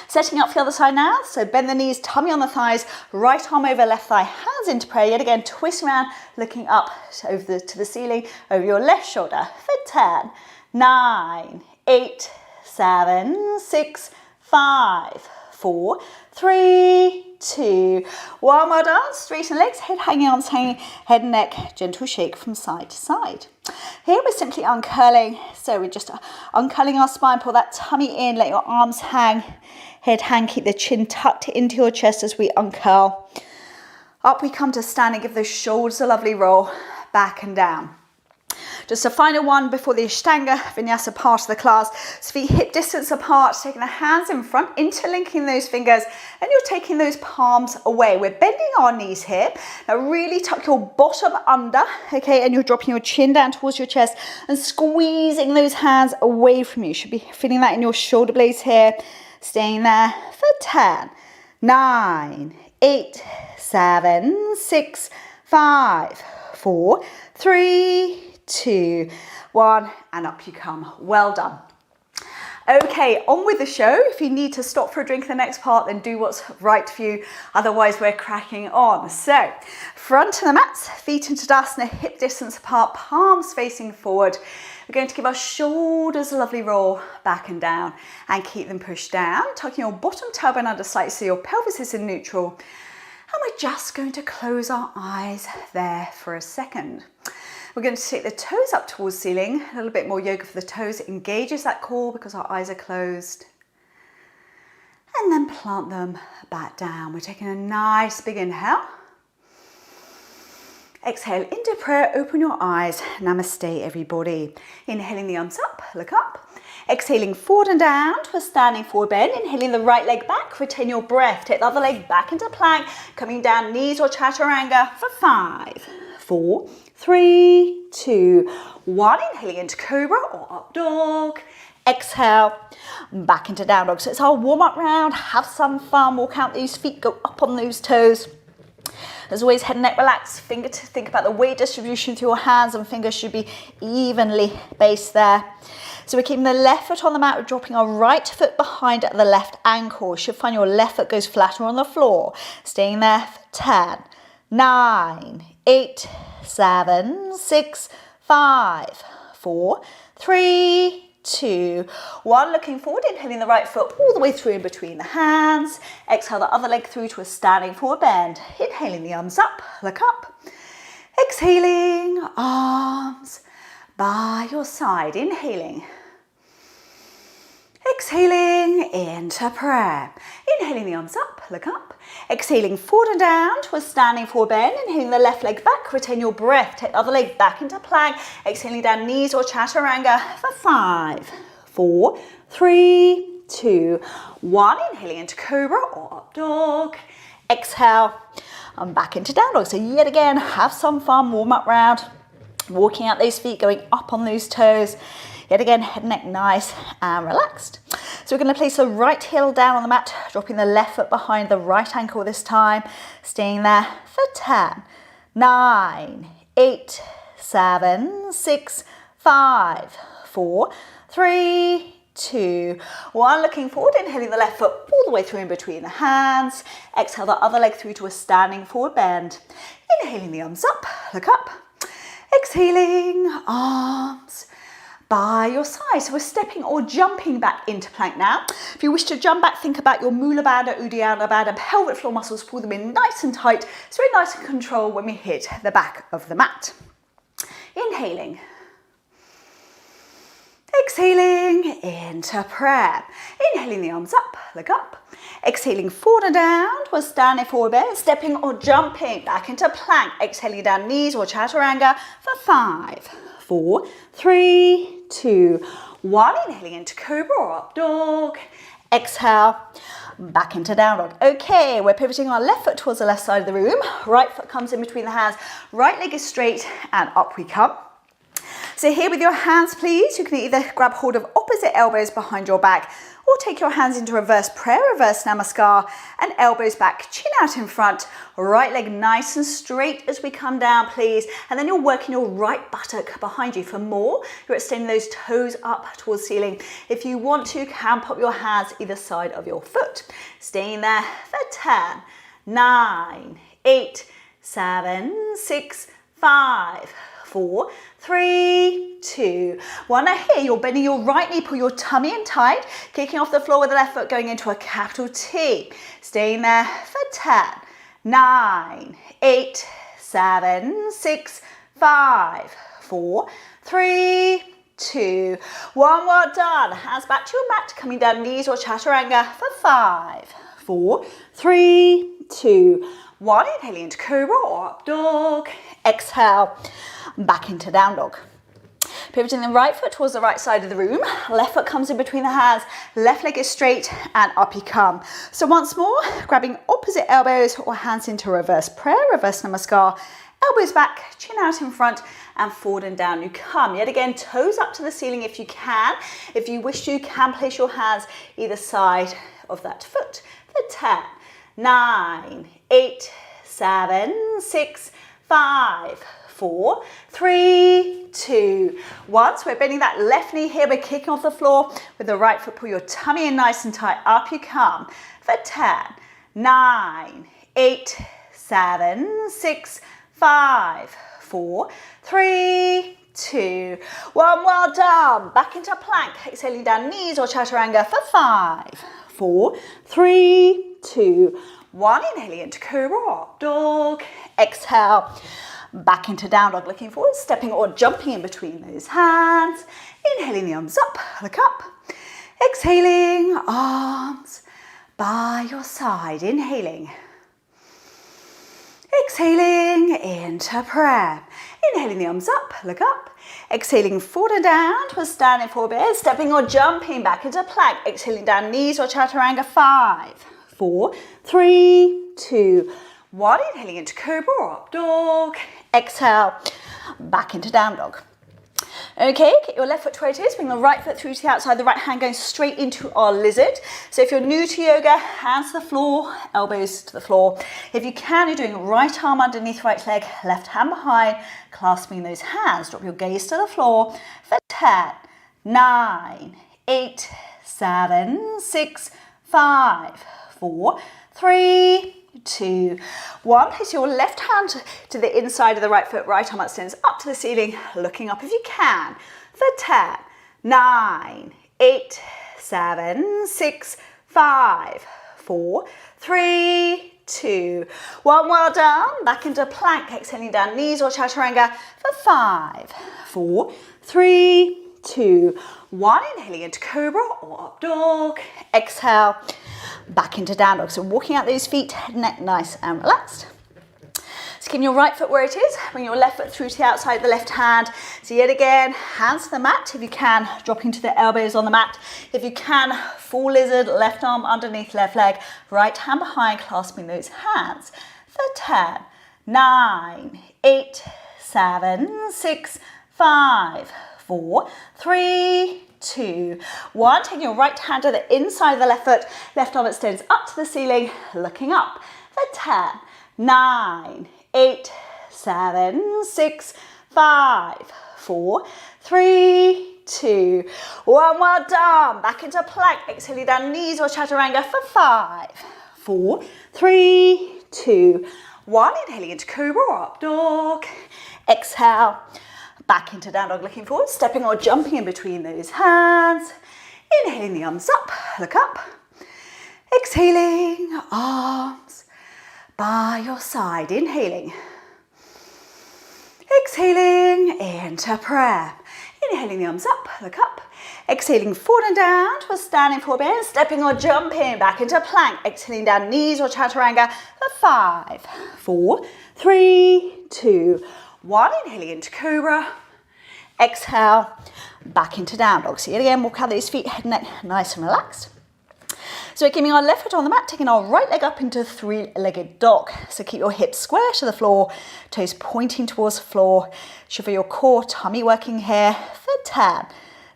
Setting up for the other side now, so bend the knees, tummy on the thighs, right arm over left thigh, hands into prayer. Yet again, twist around, looking up over to the ceiling, over your left shoulder for 10, 9, 8, 7, 6, 5, 4, 3, 2, 1. More done. Straighten legs, head hanging, arms hanging, head and neck, gentle shake from side to side. Here we're simply uncurling, so we're just uncurling our spine, pull that tummy in, let your arms hang, head hang, keep the chin tucked into your chest as we uncurl. Up we come to standing, give those shoulders a lovely roll, back and down. Just a final one before the Ashtanga, Vinyasa part of the class. So feet hip distance apart, taking the hands in front, interlinking those fingers, and you're taking those palms away. We're bending our knees here. Now really tuck your bottom under, okay, and you're dropping your chin down towards your chest and squeezing those hands away from you. You should be feeling that in your shoulder blades here. Staying there for 10, 9, 8, 7, 6, 5, 4, 3, 2, 1, and up you come. Well done. Okay, on with the show. If you need to stop for a drink in the next part, then do what's right for you. Otherwise, we're cracking on. So, front to the mats, feet into Tadasana, hip distance apart, palms facing forward. We're going to give our shoulders a lovely roll back and down and keep them pushed down, tucking your bottom tailbone under slightly so your pelvis is in neutral. And we're just going to close our eyes there for a second. We're going to take the toes up towards ceiling, a little bit more yoga for the toes. It engages that core because our eyes are closed. And then plant them back down. We're taking a nice big inhale. Exhale into prayer, open your eyes. Namaste, everybody. Inhaling the arms up, look up. Exhaling forward and down to a standing forward bend. Inhaling the right leg back, retain your breath. Take the other leg back into plank, coming down, knees or chaturanga for 5, 4, 3, 2, 1. Inhaling into cobra or up dog. Exhale, back into down dog. So it's our warm-up round. Have some fun. Walk out these feet, go up on those toes. As always, head and neck relaxed. Think about the weight distribution through your hands and fingers should be evenly based there. So we're keeping the left foot on the mat. We're dropping our right foot behind at the left ankle. You should find your left foot goes flatter on the floor. Staying there for 10, 9, 8, 7, 6, 5, 4, 3, 2, 1. Looking forward, inhaling the right foot all the way through in between the hands. Exhale the other leg through to a standing forward bend. Inhaling the arms up, look up. Exhaling, arms by your side. Inhaling. Exhaling into prayer. Inhaling the arms up, look up. Exhaling forward and down to a standing forward bend. Inhaling the left leg back, retain your breath. Take the other leg back into plank. Exhaling down knees or chaturanga for 5, 4, 3, 2, 1. Inhaling into cobra or up dog. Exhale and back into down dog. So yet again, have some fun, warm up round. Walking out those feet, going up on those toes. Yet again, head and neck nice and relaxed. So we're going to place the right heel down on the mat, dropping the left foot behind the right ankle this time. Staying there for 10, 9, 8, 7, 6, 5, 4, 3, 2, 1. Looking forward, inhaling the left foot all the way through in between the hands. Exhale the other leg through to a standing forward bend. Inhaling the arms up, look up. Exhaling, arms by your side. So we're stepping or jumping back into plank now. If you wish to jump back, think about your Mula Bandha, Uddiyana Bandha, pelvic floor muscles, pull them in nice and tight. So we're nice and control when we hit the back of the mat. Inhaling. Exhaling into prayer. Inhaling the arms up, look up. Exhaling forward and down to a standing forward bend, stepping or jumping back into plank. Exhaling down knees or chaturanga for 5, 4, 3, 2, 1. Inhaling into cobra or up dog. Exhale, back into down dog. Okay, we're pivoting our left foot towards the left side of the room. Right foot comes in between the hands. Right leg is straight and up we come. So here with your hands, please, you can either grab hold of opposite elbows behind your back or take your hands into reverse prayer, reverse namaskar, and elbows back, chin out in front, right leg nice and straight as we come down, please. And then you're working your right buttock behind you. For more, you're extending those toes up towards the ceiling. If you want to, you can pop your hands either side of your foot. Staying there for 10, 9, 8, 7, 6, 5, 4, 3, 2, 1. Now here you're bending your right knee, pull your tummy in tight, kicking off the floor with the left foot going into a capital T. Staying there for 10, 9, 8, 7, 6, 5, 4, 3, 2, 1. Well done. Hands back to your mat, coming down knees or chaturanga for 5, 4, 3, 2, 1. Inhaling into cobra or up dog. Exhale, back into down dog. Pivoting the right foot towards the right side of the room. Left foot comes in between the hands. Left leg is straight and up you come. So once more, grabbing opposite elbows or hands into reverse prayer, reverse namaskar. Elbows back, chin out in front, and forward and down you come. Yet again, toes up to the ceiling if you can. If you wish to, you can place your hands either side of that foot. For 10, 9, 8, 7, 6, 5, 4, 3, 2, 1. So we're bending that left knee here. We're kicking off the floor with the right foot. Pull your tummy in nice and tight. Up you come. For 10, 9, 8, 7, 6, 5, 4, 3, 2, 1. Well done. Back into plank. Exhaling down knees or chaturanga for 5, 4, 3, 2, 1. Inhaling into cobra up dog. Exhale, back into down dog. Looking forward, stepping or jumping in between those hands. Inhaling the arms up, look up. Exhaling, arms by your side. Inhaling. Exhaling into prayer. Inhaling the arms up, look up. Exhaling forward and down to a standing forward bend. Stepping or jumping back into plank. Exhaling down knees or chaturanga. 5, 4, 3, 2, 1. Inhaling into cobra or up dog. Exhale, back into down dog. Okay, get your left foot to where it is, bring the right foot through to the outside, the right hand going straight into our lizard. So if you're new to yoga, hands to the floor, elbows to the floor. If you can, you're doing right arm underneath right leg, left hand behind, clasping those hands. Drop your gaze to the floor for 10, 9, 8, 7, 6, 5, 4, 3, 2, 1. Place your left hand to the inside of the right foot, right arm extends up to the ceiling, looking up if you can. For 10, 9, 8, 7, 6, 5, 4, 3, 2, 1. Well done. Back into plank, exhaling down, knees or chaturanga for 5, 4, 3, 2, 1. Inhaling into cobra or up dog. Exhale, back into down dog. So walking out those feet, head and neck nice and relaxed. So keeping your right foot where it is, bring your left foot through to the outside of the left hand. So yet again, hands to the mat if you can, dropping to the elbows on the mat. If you can, full lizard, left arm underneath left leg, right hand behind, clasping those hands. For 10, 9, 8, 7, 6, 5, 4, 3, 2, 1. Taking your right hand to the inside of the left foot, left arm extends up to the ceiling, looking up. For 10, 9, 8, 7, 6, 5, 4, 3, 2, 1. Well done. Back into plank. Exhaling down, knees or chaturanga for 5, 4, 3, 2, 1. Inhaling into cobra or up dog. Exhale, back into down dog, looking forward, stepping or jumping in between those hands. Inhaling the arms up, look up. Exhaling, arms by your side. Inhaling. Exhaling into prayer. Inhaling the arms up, look up. Exhaling forward and down to a standing forward bend, stepping or jumping back into plank. Exhaling down, knees or chaturanga for 5, 4, 3, 2, 1. Inhaling into cobra. Exhale, back into down dog. So yet again, walk out those feet, head and neck nice and relaxed. So we're keeping our left foot on the mat, taking our right leg up into three-legged dog. So keep your hips square to the floor, toes pointing towards the floor. Shiver your core, tummy working here. For 10,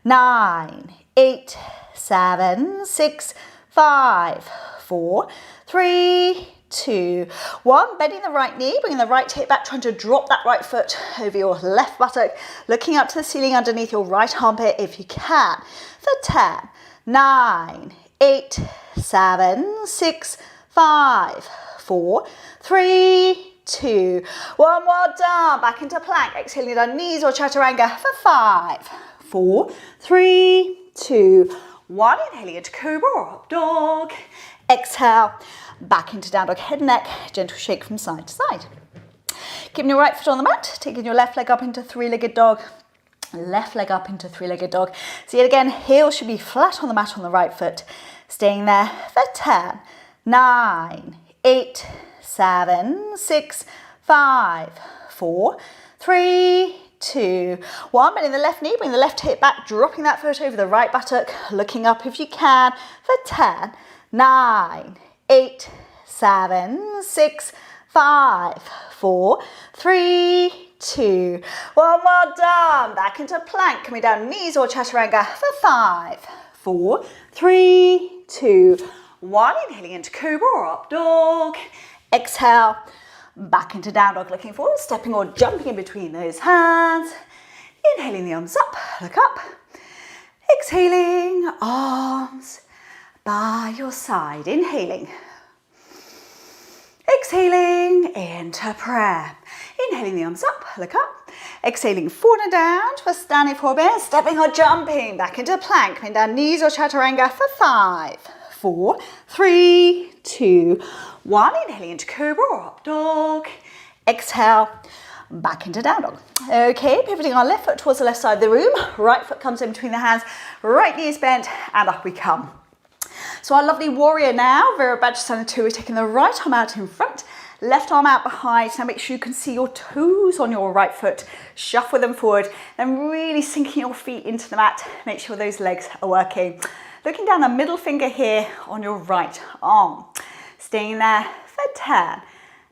9, 8, 7, 6, 5, 4, 3, 2, 1. Bending the right knee, bringing the right hip back, trying to drop that right foot over your left buttock, looking up to the ceiling underneath your right armpit if you can. For 10, 9, 8, 7, 6, 5, 4, 3, 2, 1. Well done. Back into plank. Exhaling down, knees or chaturanga for 5, 4, 3, 2, 1. Inhaling into cobra or up dog. Exhale, back into down dog, head and neck, gentle shake from side to side. Keeping your right foot on the mat, taking your left leg up into three-legged dog, left leg up into three-legged dog. So yet again, heel should be flat on the mat on the right foot. Staying there for 10, 9, 8, 7, 6, 5, 4, 3, 2, 1. Bending the left knee, bring the left hip back, dropping that foot over the right buttock, looking up if you can for 10, 9, 8, 7, 6, 5, 4, 3, 2, 1. Well done. Back into plank, coming down, knees or chaturanga for 5, 4, 3, 2, 1. Inhaling into cobra or up dog. Exhale, back into down dog, looking forward, stepping or jumping in between those hands. Inhaling the arms up, look up. Exhaling, arms by your side. Inhaling. Exhaling into prayer. Inhaling the arms up, look up. Exhaling forward and down to a standing forward bend, stepping or jumping back into plank, coming down, knees or chaturanga for 5, 4, 3, 2, 1. Inhaling into cobra or up dog. Exhale, back into down dog. Okay, pivoting our left foot towards the left side of the room. Right foot comes in between the hands, right knee is bent, and up we come. So our lovely warrior now, Virabhadrasana 2, we're taking the right arm out in front, left arm out behind. Now make sure you can see your toes on your right foot. Shuffle them forward and really sinking your feet into the mat. Make sure those legs are working. Looking down the middle finger here on your right arm. Staying there for 10,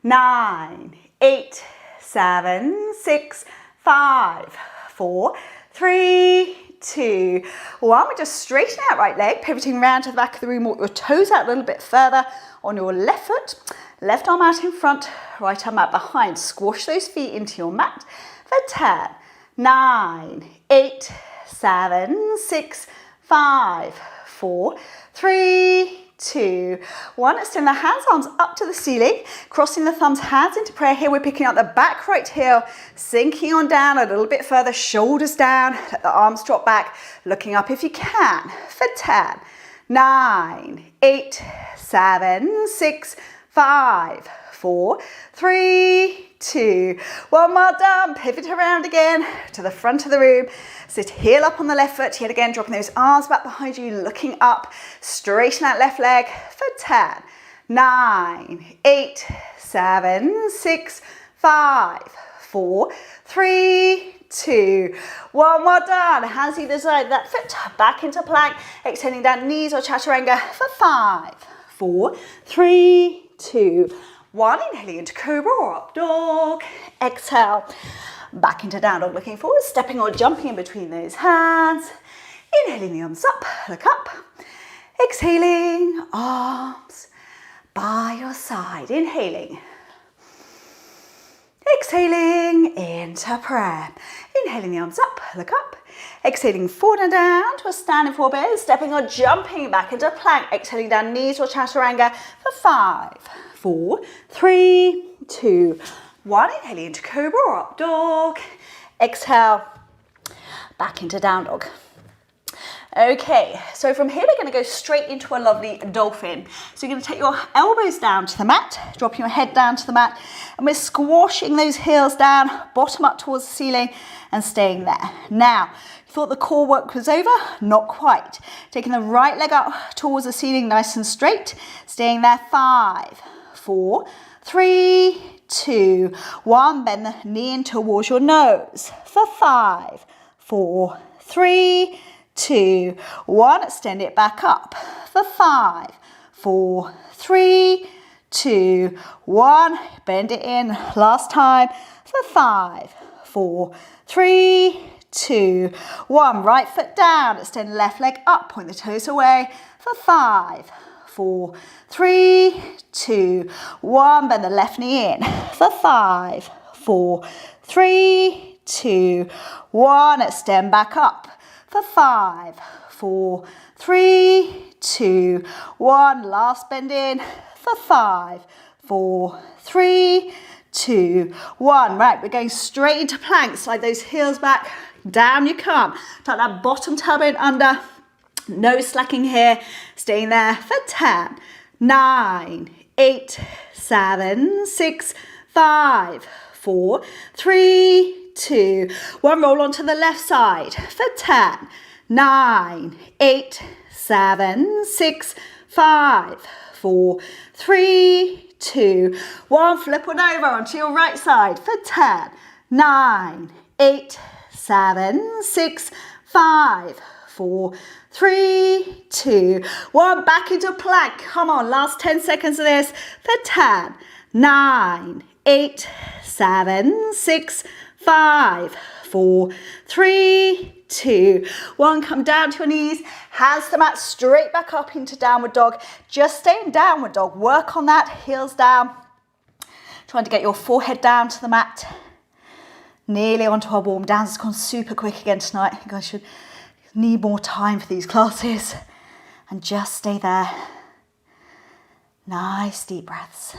9, 8, 7, 6, 5, 4, 3, 2, 1. We're just straightening out right leg, pivoting around to the back of the room. Walk your toes out a little bit further on your left foot. Left arm out in front, right arm out behind. Squash those feet into your mat for 10, 9, 8, 7, 6, 5, 4, 3, 2, 1. Extend the hands, arms up to the ceiling, crossing the thumbs, hands into prayer. Here we're picking up the back right heel, sinking on down a little bit further, shoulders down, let the arms drop back, looking up if you can for 10, 9, 8, 7, 6, 5, 4, 3, 2, 1 more done. Pivot around again to the front of the room. Sit heel up on the left foot. Yet again, dropping those arms back behind you, looking up. Straighten that left leg for 10, 9, 8, 7, 6, 5, 4, 3, 2, 1 more done. Hands either side, that foot back into plank. Extending down knees or chaturanga for 5, 4, 3, 2, 1. Inhaling into cobra or up dog. Exhale, back into down dog, looking forward, stepping or jumping in between those hands. Inhaling the arms up, look up. Exhaling, arms by your side. Inhaling. Exhaling into prayer. Inhaling the arms up, look up. Exhaling forward and down to a standing forward, stepping or jumping back into plank. Exhaling down knees or chaturanga for 5, 4, 3, 2, 1. Inhaling into cobra or up dog. Exhale, back into down dog. Okay, so from here we're going to go straight into a lovely dolphin. So you're going to take your elbows down to the mat, dropping your head down to the mat, and we're squashing those heels down, bottom up towards the ceiling and staying there. Now, you thought the core work was over? Not quite. Taking the right leg up towards the ceiling nice and straight, staying there. 5, 4, 3, 2, 1. Bend the knee in towards your nose for 5, 4, 3, 2, 1. Extend it back up for 5, 4, 3, 2, 1. Bend it in last time for 5, 4, 3, 2, 1. Right foot down. Extend left leg up. Point the toes away for 5, 4, 3, 2, 1. Bend the left knee in for 5, 4, 3, 2, 1. Extend back up for 5, 4, 3, 2, 1. Last bend in for 5, 4, 3, 2, 1. Right, we're going straight into plank. Slide those heels back, down you come. Tuck that bottom tailbone under. No slacking here. Staying there for 10, 9, 8, 7, 6, 5, 4, 3, 2, 1. Roll onto the left side for 10, 9, 8, 7, 6, 5, 4, 3, 2, 1. Flip on over onto your right side for 10, 9, 8, 7, 6, 5, 4, 3, 2, 1. Back into plank. Come on, last 10 seconds of this for 10, 9, 8, 7, 6, 5, 4, 3, 2, 1. Come down to your knees, hands to the mat, straight back up into downward dog. Just stay in downward dog. Work on that, heels down. Trying to get your forehead down to the mat. Nearly onto our warm down. It's gone super quick again tonight. I think I should need more time for these classes. And just stay there. Nice deep breaths.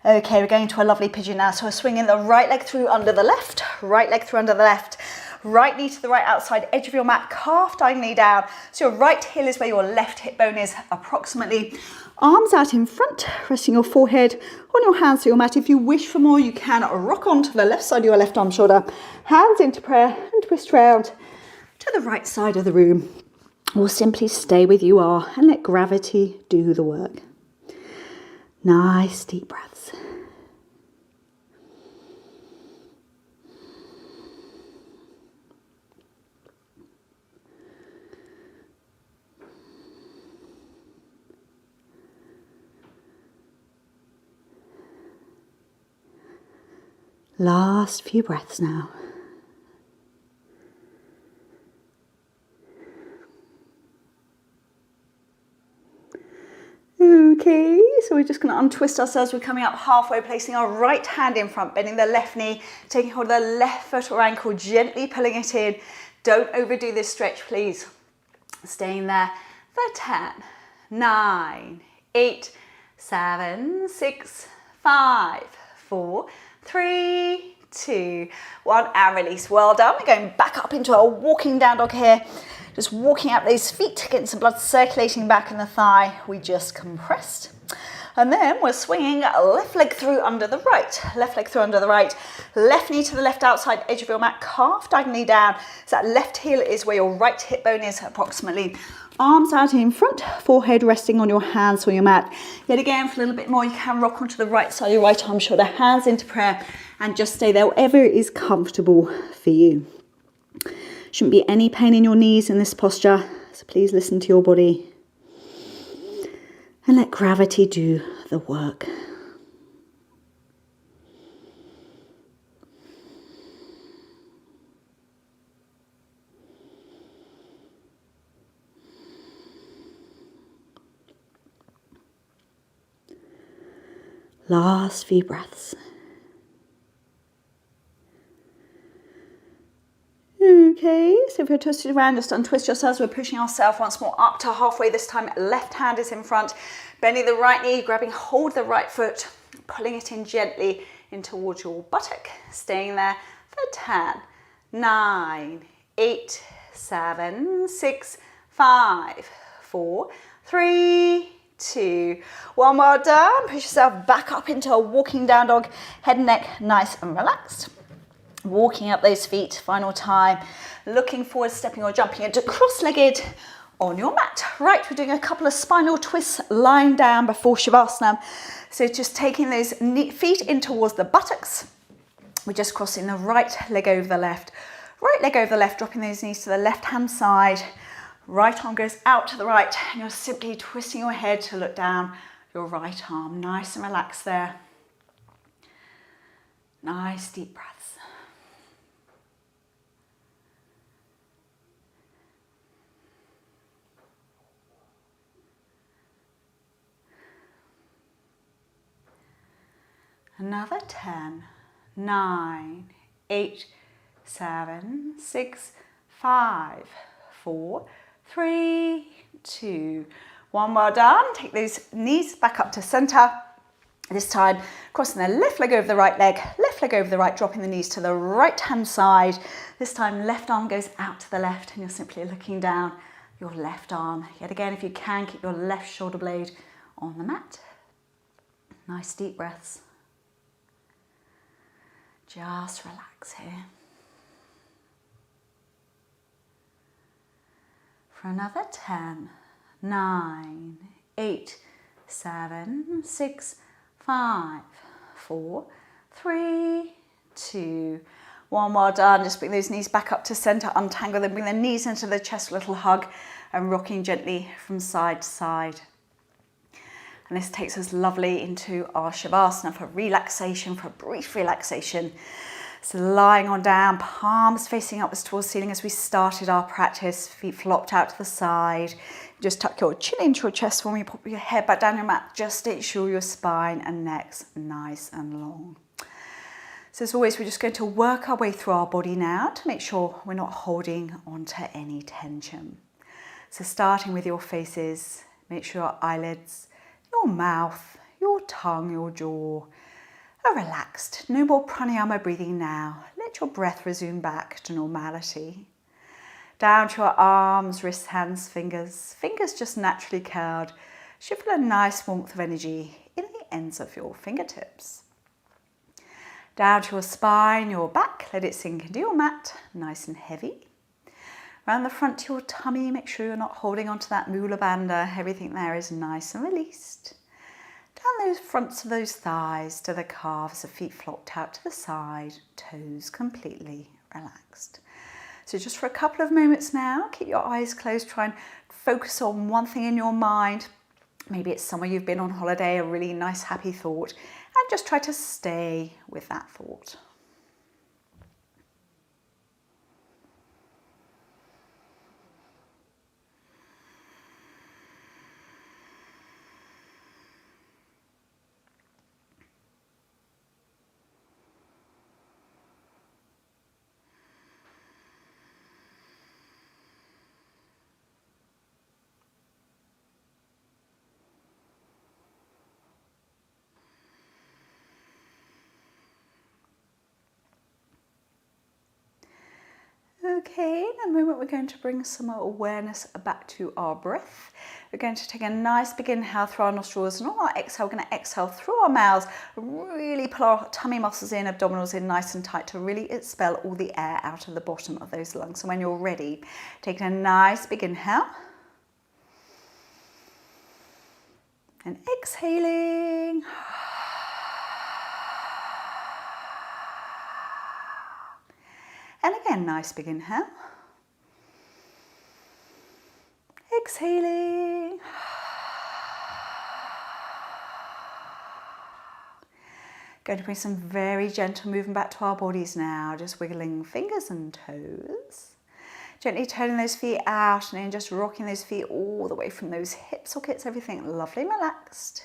Okay, we're going to a lovely pigeon now. So we're swinging the right leg through under the left, right leg through under the left, right knee to the right outside edge of your mat, calf diagonally down. So your right heel is where your left hip bone is approximately. Arms out in front, resting your forehead on your hands to your mat. If you wish for more, you can rock onto the left side of your left arm shoulder, hands into prayer and twist round to the right side of the room. Or simply stay where you are and let gravity do the work. Nice deep breaths. Last few breaths now. Okay, so we're just going to untwist ourselves. We're coming up halfway, placing our right hand in front, bending the left knee, taking hold of the left foot or ankle, gently pulling it in. Don't overdo this stretch, please. Staying there for 10, 9, 8, 7, 6, 5, 4, 3, 2, 1, and release. Well done. We're going back up into our walking down dog here. Just walking out those feet, getting some blood circulating back in the thigh. We just compressed. And then we're swinging left leg through under the right, left leg through under the right, left knee to the left outside edge of your mat, calf diagonally down. So that left heel is where your right hip bone is approximately. Arms out in front, forehead resting on your hands on your mat. Yet again, for a little bit more, you can rock onto the right side, your right arm, shoulder, hands into prayer, and just stay there, wherever is comfortable for you. Shouldn't be any pain in your knees in this posture, so please listen to your body. And let gravity do the work. Last few breaths. Okay, so if you're twisted around, just untwist yourselves. We're pushing ourselves once more up to halfway. This time, left hand is in front, bending the right knee, grabbing hold of the right foot, pulling it in gently in towards your buttock. Staying there for 10, 9, 8, 7, 6, 5, 4, 3, 2, 1. Well done. Push yourself back up into a walking down dog. Head and neck nice and relaxed. Walking up those feet, final time, looking forward, stepping or jumping into cross-legged on your mat. Right, we're doing a couple of spinal twists lying down before Shavasana. So just taking those feet in towards the buttocks. We're just crossing the right leg over the left, dropping those knees to the left-hand side. Right arm goes out to the right, and you're simply twisting your head to look down your right arm. Nice and relaxed there. Nice deep breaths. Another 10, 9, 8, 7, 6, 5, 4, 3, 2, 1. Well done. Take those knees back up to center. This time, crossing the left leg over the right leg, left leg over the right, dropping the knees to the right-hand side. This time, left arm goes out to the left, and you're simply looking down your left arm. Yet again, if you can, keep your left shoulder blade on the mat. Nice deep breaths. Just relax here. For another 10, 9, 8, 7, 6, 5, 4, 3, 2, 1. Well done. Just bring those knees back up to center, untangle them, bring the knees into the chest, a little hug, and rocking gently from side to side. And this takes us lovely into our Shavasana for relaxation, for a brief relaxation. So lying on down, palms facing upwards towards the ceiling as we started our practice, feet flopped out to the side. Just tuck your chin into your chest for me, pop your head back down your mat, just to ensure your spine and neck's nice and long. So as always, we're just going to work our way through our body now to make sure we're not holding onto any tension. So starting with your faces, make sure your eyelids, your mouth, your tongue, your jaw are relaxed. No more pranayama breathing now. Let your breath resume back to normality. Down to your arms, wrists, hands, fingers. Fingers just naturally curled. Should feel a nice warmth of energy in the ends of your fingertips. Down to your spine, your back. Let it sink into your mat, nice and heavy. Around the front to your tummy, make sure you're not holding onto that mula bandha. Everything there is nice and released. Down those fronts of those thighs to the calves, the feet flopped out to the side, toes completely relaxed. So just for a couple of moments now, keep your eyes closed, try and focus on one thing in your mind. Maybe it's somewhere you've been on holiday, a really nice happy thought, and just try to stay with that thought. Okay, in a moment we're going to bring some awareness back to our breath. We're going to take a nice big inhale through our nostrils, and on our exhale, we're going to exhale through our mouths, really pull our tummy muscles in, abdominals in nice and tight to really expel all the air out of the bottom of those lungs. So when you're ready, taking a nice big inhale and exhaling. And again, nice big inhale. Exhaling. Going to bring some very gentle movement back to our bodies now, just wiggling fingers and toes. Gently turning those feet out and then just rocking those feet all the way from those hip sockets, everything lovely and relaxed.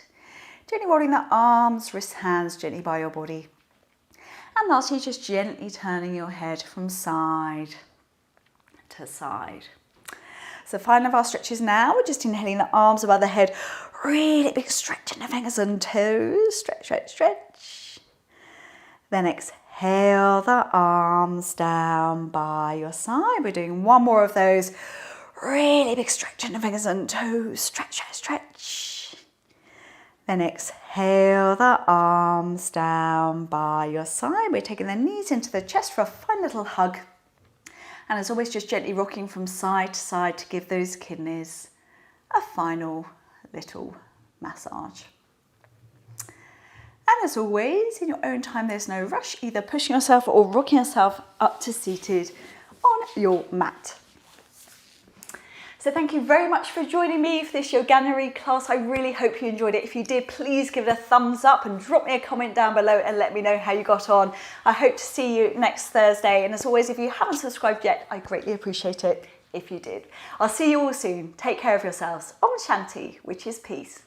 Gently rolling the arms, wrists, hands gently by your body. And lastly, just gently turning your head from side to side. So final of our stretches now, we're just inhaling the arms above the head, really big stretch in the fingers and toes, stretch, stretch, stretch. Then exhale the arms down by your side. We're doing one more of those, really big stretch in the fingers and toes, stretch, stretch, stretch. Then exhale the arms down by your side. We're taking the knees into the chest for a fine little hug. And as always, just gently rocking from side to side to give those kidneys a final little massage. And as always, in your own time, there's no rush, either pushing yourself or rocking yourself up to seated on your mat. So thank you very much for joining me for this Yoganuary class. I really hope you enjoyed it. If you did, please give it a thumbs up and drop me a comment down below and let me know how you got on. I hope to see you next Thursday. And as always, if you haven't subscribed yet, I greatly appreciate it if you did. I'll see you all soon. Take care of yourselves. Om Shanti, which is peace.